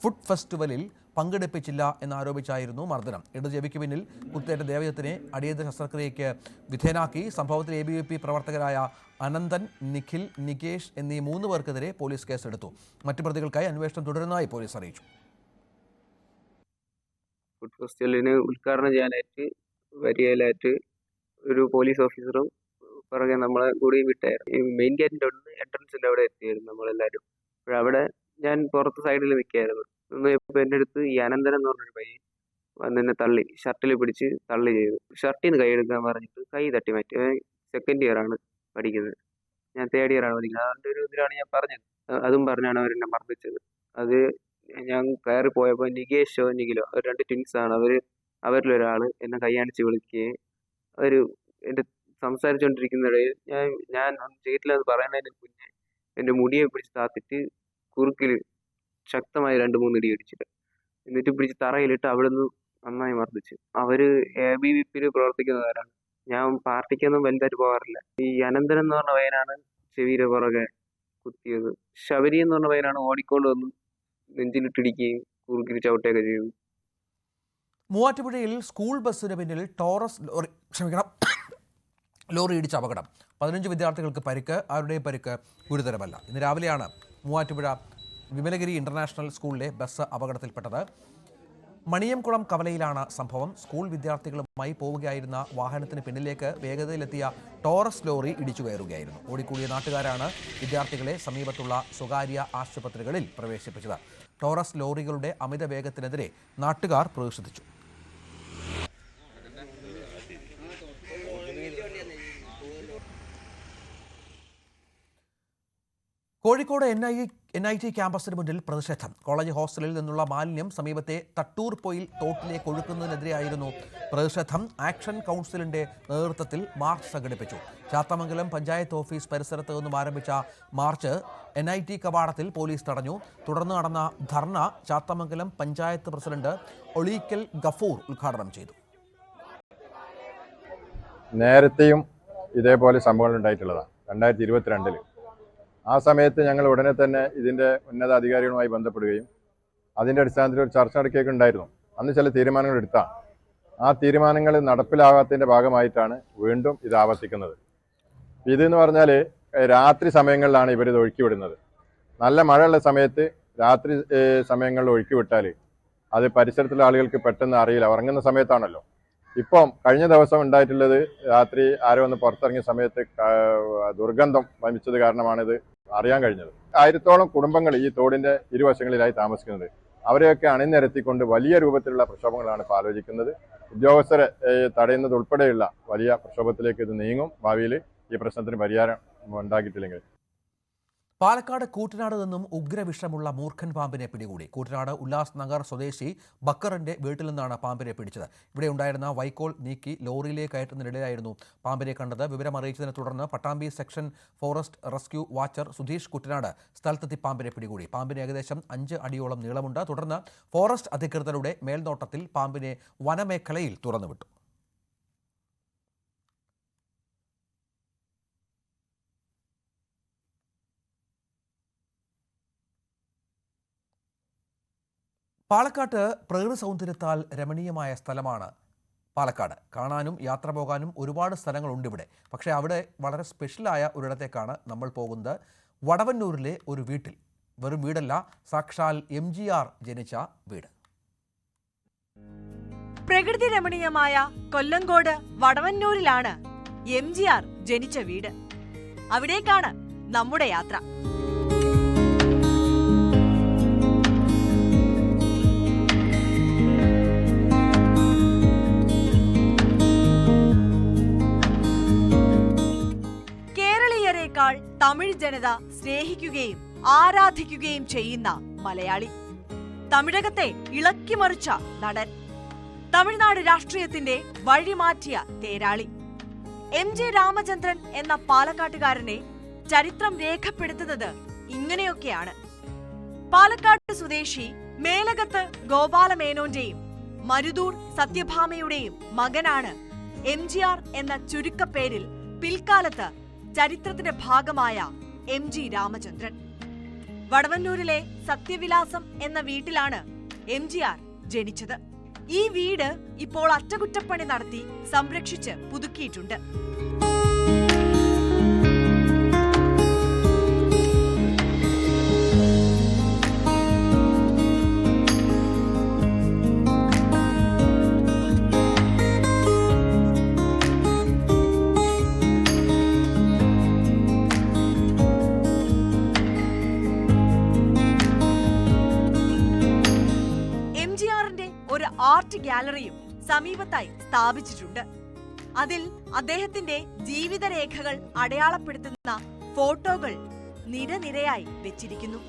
ഫുഡ് ഫെസ്റ്റിവലിൽ പങ്കെടുപ്പിച്ചില്ല എന്നാരോപിച്ചായിരുന്നു മർദ്ദനം. ഇടതുചെവിക്ക് പിന്നിൽ കുത്തേറ്റ ദേവജിത്തിനെ അടിയന്തര ശസ്ത്രക്രിയയ്ക്ക് വിധേയനാക്കി. സംഭവത്തിൽ ABVP പ്രവർത്തകരായ അനന്തൻ, നിഖിൽ, നികേഷ് എന്നീ 3 പേർക്കെതിരെ പോലീസ് കേസെടുത്തു. മറ്റു പ്രതികൾക്കായി അന്വേഷണം തുടരുന്നതായി പോലീസ് അറിയിച്ചു. ഫുഡ് ഫെസ്റ്റിവലിന് ഉദ്ഘാടനം ചെയ്യാനായിട്ട് വരികയിലായിട്ട് ഒരു പോലീസ് ഓഫീസറും പുറകെ നമ്മളെ കൂടി വിട്ടായിരുന്നു. ഈ മെയിൻ ഗേറ്റിൻ്റെ അവിടെ എൻട്രൻസിൻ്റെ അവിടെ എത്തിയായിരുന്നു നമ്മളെല്ലാവരും. അപ്പോഴവിടെ ഞാൻ പുറത്ത് സൈഡിൽ നിൽക്കുകയായിരുന്നു. ഇപ്പോൾ എൻ്റെ അടുത്ത് ഈ അനന്തരം എന്ന് പറഞ്ഞൊരു പയ്യൻ വന്ന് എന്നെ തള്ളി, ഷർട്ടിൽ പിടിച്ച് തള്ളി ചെയ്തു. ഷർട്ടിൽ നിന്ന് കൈ എടുക്കാൻ പറഞ്ഞിട്ട് കൈ തട്ടി മാറ്റി. സെക്കൻഡ് ഇയർ ആണ് പഠിക്കുന്നത്, ഞാൻ തേർഡ് ഇയർ ആണ് പഠിക്കുന്നത്. അതിൻ്റെ ഒരു ഇതിലാണ് ഞാൻ പറഞ്ഞത്. അതും പറഞ്ഞാണ് അവരെന്നെ മർദ്ദിച്ചത്. അത് ഞാൻ കയറി പോയപ്പോൾ നികേഷോ നിഖിലോ അവർ 2 ട്വിൻസാണ്. അവരിലൊരാൾ എന്നെ കൈയാണിച്ച് വിളിക്കുകയും അവർ എൻ്റെ സംസാരിച്ചുകൊണ്ടിരിക്കുന്നിടയിൽ ഞാൻ ഒന്നും ചെയ്തിട്ടില്ലെന്ന് പറയുന്നതിന് മുന്നേ എൻ്റെ മുടിയെ പിടിച്ച് താത്തിട്ട് കുറുക്കിൽ ശക്തമായി 2-3 ഇടി അടിച്ചിട്ട് എന്നിട്ട് പിടിച്ച് തറയിലിട്ട് അവിടെ നിന്ന് നന്നായി മർദ്ദിച്ചു. അവർ ABVP പ്രവർത്തിക്കുന്നവരാണ്. ഞാൻ പാർട്ടിക്കൊന്നും വലുതായിട്ട് പോകാറില്ല. ഈ അനന്തരം എന്ന് പറഞ്ഞ പയ്യനാണ് ചെവിയുടെ പുറകെ കുത്തിയത്. ശബരി എന്ന് പറഞ്ഞ പയ്യനാണ് ഓടിക്കൊണ്ട് വന്ന് നെഞ്ചിലിട്ടിടിക്കുകയും കുറുക്കിൽ ചവിട്ടുകയൊക്കെ ചെയ്തു. മൂവാറ്റുപുഴയിൽ സ്കൂൾ ബസ്സിന് പിന്നിൽ ടോറസ് ലോറി ഇടിച്ച അപകടം. 15 വിദ്യാർത്ഥികൾക്ക് പരിക്ക്. ആരുടെയും പരിക്ക് ഗുരുതരമല്ല. ഇന്ന് രാവിലെയാണ് മൂവാറ്റുപുഴ വിമലഗിരി ഇന്റർനാഷണൽ സ്കൂളിലെ ബസ് അപകടത്തിൽപ്പെട്ടത്. മണിയംകുളം കവലയിലാണ് സംഭവം. സ്കൂൾ വിദ്യാർത്ഥികളുമായി പോവുകയായിരുന്ന വാഹനത്തിന് പിന്നിലേക്ക് വേഗതയിലെത്തിയ ടോറസ് ലോറി ഇടിച്ചു കയറുകയായിരുന്നു. ഓടിക്കൂടിയ നാട്ടുകാരാണ് വിദ്യാർത്ഥികളെ സമീപത്തുള്ള സ്വകാര്യ ആശുപത്രികളിൽ പ്രവേശിപ്പിച്ചത്. ടോറസ് ലോറികളുടെ അമിത വേഗത്തിനെതിരെ നാട്ടുകാർ പ്രതിഷേധിച്ചു. കോഴിക്കോട് NIT ക്യാമ്പസിന് മുന്നിൽ പ്രതിഷേധം. കോളേജ് ഹോസ്റ്റലിൽ നിന്നുള്ള മാലിന്യം സമീപത്തെ തട്ടൂർ പൊയിൽ തോട്ടിലേക്ക് ഒഴുക്കുന്നതിനെതിരെയായിരുന്നു പ്രതിഷേധം. ആക്ഷൻ കൗൺസിലിന്റെ നേതൃത്വത്തിൽ മാർച്ച് സംഘടിപ്പിച്ചു. ചാത്തമംഗലം പഞ്ചായത്ത് ഓഫീസ് പരിസരത്ത് നിന്നും ആരംഭിച്ച മാർച്ച് NIT കവാടത്തിൽ പോലീസ് തടഞ്ഞു. തുടർന്ന് നടന്ന ധർണ ചാത്തമംഗലം പഞ്ചായത്ത് പ്രസിഡന്റ് ഒളീക്കൽ ഗഫൂർ ഉദ്ഘാടനം ചെയ്തു. നേരത്തെയും ഇതേപോലെ സംഭവങ്ങൾ ഉണ്ടായിട്ടുള്ളതാണ് 2022-ൽ. ആ സമയത്ത് ഞങ്ങൾ ഉടനെ തന്നെ ഇതിൻ്റെ ഉന്നത അധികാരികളുമായി ബന്ധപ്പെടുകയും അതിൻ്റെ അടിസ്ഥാനത്തിൽ ഒരു ചർച്ച നടക്കുകയൊക്കെ ഉണ്ടായിരുന്നു. അന്ന് ചില തീരുമാനങ്ങൾ എടുത്താണ്. ആ തീരുമാനങ്ങൾ നടപ്പിലാകാത്തതിൻ്റെ ഭാഗമായിട്ടാണ് വീണ്ടും ഇത് ആവർത്തിക്കുന്നത്. ഇതെന്ന് പറഞ്ഞാൽ രാത്രി സമയങ്ങളിലാണ് ഇവരിത് ഒഴുക്കിവിടുന്നത്. നല്ല മഴയുള്ള സമയത്ത് രാത്രി സമയങ്ങളിൽ ഒഴുക്കിവിട്ടാൽ അത് പരിസരത്തുള്ള ആളുകൾക്ക് പെട്ടെന്ന് അറിയില്ല. ഉറങ്ങുന്ന സമയത്താണല്ലോ. ഇപ്പം കഴിഞ്ഞ ദിവസം ഉണ്ടായിട്ടുള്ളത് രാത്രി ആരോ ഒന്ന് പുറത്തിറങ്ങിയ സമയത്ത് ദുർഗന്ധം വമിച്ചത് കാരണമാണിത് അറിയാൻ കഴിഞ്ഞത്. 1000-ഓളം കുടുംബങ്ങൾ ഈ തോടിന്റെ ഇരുവശങ്ങളിലായി താമസിക്കുന്നത്. അവരെയൊക്കെ അണിനിരത്തിക്കൊണ്ട് വലിയ രൂപത്തിലുള്ള പ്രക്ഷോഭങ്ങളാണ് ഇപ്പോൾ ആലോചിക്കുന്നത്. ഉദ്യോഗസ്ഥരെ തടയുന്നത് ഉൾപ്പെടെയുള്ള വലിയ പ്രക്ഷോഭത്തിലേക്ക് ഇത് നീങ്ങും. ഭാവിയിൽ ഈ പ്രശ്നത്തിന് പരിഹാരം ഉണ്ടാക്കിയിട്ടില്ലെങ്കിൽ. പാലക്കാട് കൂറ്റനാട് നിന്നും ഉഗ്രവിഷമുള്ള മൂർഖൻ പാമ്പിനെ പിടികൂടി. കൂറ്റനാട് ഉല്ലാസ് നഗർ സ്വദേശി ബക്കറിന്റെ വീട്ടിൽ നിന്നാണ് പാമ്പിനെ പിടിച്ചത്. ഇവിടെ ഉണ്ടായിരുന്ന വൈക്കോൽ നീക്കി ലോറിയിലേക്ക് കയറ്റുന്നതിനിടെയായിരുന്നു പാമ്പിനെ കണ്ടത്. വിവരമറിയിച്ചതിനെ തുടർന്ന് Pattambi section forest rescue watcher Sudheesh Kuttanad സ്ഥലത്തെത്തി പാമ്പിനെ പിടികൂടി. പാമ്പിന് ഏകദേശം 5 അടിയോളം നീളമുണ്ട്. തുടർന്ന് ഫോറസ്റ്റ് അധികൃതരുടെ മേൽനോട്ടത്തിൽ പാമ്പിനെ വനമേഖലയിൽ തുറന്നുവിട്ടു. പാലക്കാട്ട് പ്രകൃതി സൗന്ദര്യത്താൽ രമണീയമായ സ്ഥലമാണ് പാലക്കാട്. കാണാനും യാത്ര പോകാനും ഒരുപാട് സ്ഥലങ്ങളുണ്ട് ഇവിടെ. പക്ഷേ അവിടെ വളരെ സ്പെഷ്യലായ ഒരിടത്തേക്കാണ് നമ്മൾ പോകുന്നത്. വടവന്നൂരിലെ ഒരു വീട്ടിൽ. വെറും വീടല്ല, സാക്ഷാൽ MGR ജനിച്ച വീട്. പ്രകൃതി രമണീയമായ കൊല്ലങ്കോട് വടവന്നൂരിലാണ് MGR ജനിച്ച വീട്. അവിടേക്കാണ് നമ്മുടെ യാത്ര. തമിഴ് ജനത സ്നേഹിക്കുകയും ആരാധിക്കുകയും ചെയ്യുന്ന മലയാളി, തമിഴകത്തെ ഇളക്കിമറിച്ച നടൻ, തമിഴ്നാട് രാഷ്ട്രീയത്തിന്റെ വഴിമാറ്റിയ തേരാളി MG രാമചന്ദ്രൻ എന്ന പാലക്കാട്ടുകാരനെ ചരിത്രം രേഖപ്പെടുത്തുന്നത് ഇങ്ങനെയൊക്കെയാണ്. പാലക്കാട് സ്വദേശി മേലകത്ത് ഗോപാലമേനോന്റെയും മരുതൂർ സത്യഭാമയുടെയും മകനാണ് MGR എന്ന ചുരുക്കപ്പേരിൽ പിൽക്കാലത്ത് ചരിത്രത്തിന്റെ ഭാഗമായ MG രാമചന്ദ്രൻ. വടവന്നൂരിലെ സത്യവിലാസം എന്ന വീട്ടിലാണ് MGR ജനിച്ചത്. ഈ വീട് ഇപ്പോൾ അറ്റകുറ്റപ്പണി നടത്തി സംരക്ഷിച്ച് പുതുക്കിയിട്ടുണ്ട്. ഒരു ആർട്ട് ഗാലറിയും സമീപത്തായി സ്ഥാപിച്ചിട്ടുണ്ട്. അതിൽ അദ്ദേഹത്തിന്റെ ജീവിതരേഖകൾ അടയാളപ്പെടുത്തുന്ന ഫോട്ടോകൾ നിരനിരയായി വെച്ചിരിക്കുന്നു.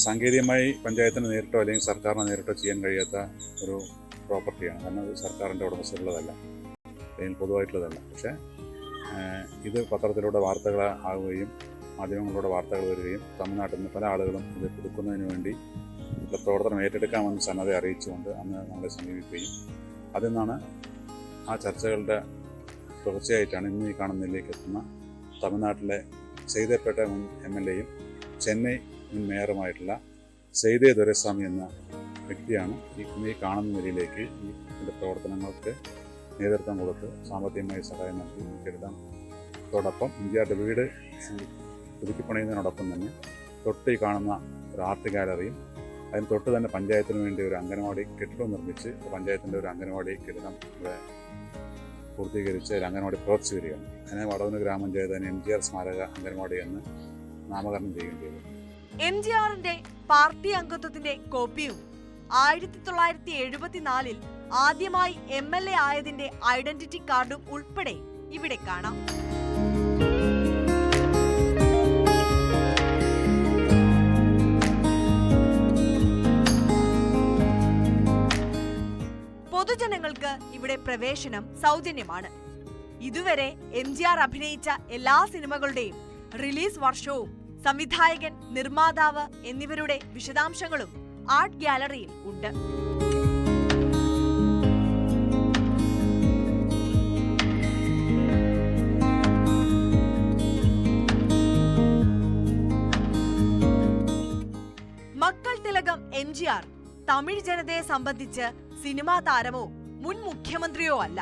സാങ്കേതികമായി പഞ്ചായത്തിന് നേരിട്ടോ അല്ലെങ്കിൽ സർക്കാരിന് നേരിട്ടോ ചെയ്യാൻ കഴിയാത്ത ഒരു പ്രോപ്പർട്ടിയാണ്. കാരണം അത് സർക്കാരിൻ്റെ ഉടമസ്ഥയിലുള്ളതല്ല, അല്ലെങ്കിൽ പൊതുവായിട്ടുള്ളതല്ല. പക്ഷേ ഇത് പത്രത്തിലൂടെ വാർത്തകൾ ആവുകയും മാധ്യമങ്ങളിലൂടെ വാർത്തകൾ വരികയും തമിഴ്നാട്ടിൽ നിന്ന് പല ആളുകളും ഇത് പുതുക്കുന്നതിന് വേണ്ടി പ്രവർത്തനം ഏറ്റെടുക്കാമെന്ന് സന്നദ്ധ അറിയിച്ചുകൊണ്ട് അന്ന് നമ്മളെ സമീപിക്കുകയും അതിൽ നിന്നാണ് ആ ചർച്ചകളുടെ തുടർച്ചയായിട്ടാണ് ഇന്ന് ഈ കാണുന്നതിലേക്ക് എത്തുന്ന തമിഴ്നാട്ടിലെ സെയ്തേപ്പേട്ട മുൻ MLAയും ചെന്നൈ മുൻ മേയറുമായിട്ടുള്ള സെയ്തേ ദൊരൈസ്വാമി എന്ന വ്യക്തിയാണ് ഈ കാണുന്ന നിലയിലേക്ക് ഇതിൻ്റെ പ്രവർത്തനങ്ങൾക്ക് നേതൃത്വം കൊടുത്ത് സാമ്പത്തികമായി സഹായം നൽകി കെട്ടിടം. അതോടൊപ്പം MGR വീട് പുതുക്കിപ്പണിയുന്നതിനോടൊപ്പം തന്നെ തൊട്ട് ഈ കാണുന്ന ഒരു ആർട്ട് ഗാലറിയും അതിന് തൊട്ട് തന്നെ പഞ്ചായത്തിന് വേണ്ടി ഒരു അംഗനവാടി കെട്ടിടം നിർമ്മിച്ച് പഞ്ചായത്തിൻ്റെ ഒരു അംഗനവാടി കെട്ടിടം ഇവിടെ പൂർത്തീകരിച്ച് ഒരു അംഗനവാടി പ്രവർത്തിച്ചു വരികയാണ്. അതിനെ വടവന്നൂർ ഗ്രാമപഞ്ചായത്ത് തന്നെ MGR സ്മാരക അംഗനവാടി എന്ന് നാമകരണം ചെയ്യുകയും ചെയ്തു. MGRന്റെ പാർട്ടി അംഗത്വത്തിന്റെ കോപ്പിയും 1974 ആദ്യമായി MLA ആയതിന്റെ ഐഡന്റിറ്റി കാർഡും ഉൾപ്പെടെ ഇവിടെ കാണാം. പൊതുജനങ്ങൾക്ക് ഇവിടെ പ്രവേശനം സൗജന്യമാണ്. ഇതുവരെ MGR അഭിനയിച്ച എല്ലാ സിനിമകളുടെയും റിലീസ് വർഷവും സംവിധായകൻ, നിർമ്മാതാവ് എന്നിവരുടെ വിശദാംശങ്ങളും ആർട്ട് ഗാലറിയിൽ ഉണ്ട്. മക്കൾ തിലകം MGR തമിഴ് ജനതയെ സംബന്ധിച്ച് സിനിമാ താരമോ മുൻ മുഖ്യമന്ത്രിയോ അല്ല,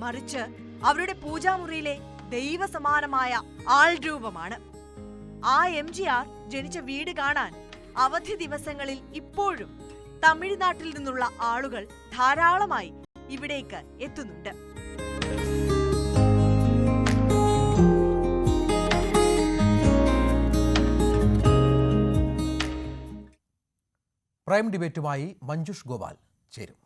മറിച്ച് അവരുടെ പൂജാമുറിയിലെ ദൈവസമാനമായ ആൾരൂപമാണ്. ആ MGR ജനിച്ച വീട് കാണാൻ അവധി ദിവസങ്ങളിൽ ഇപ്പോഴും തമിഴ്നാട്ടിൽ നിന്നുള്ള ആളുകൾ ധാരാളമായി ഇവിടേക്ക് എത്തുന്നുണ്ട്. പ്രൈം ഡിബേറ്റുമായി മഞ്ജുഷ് ഗോപാൽ ചേരും.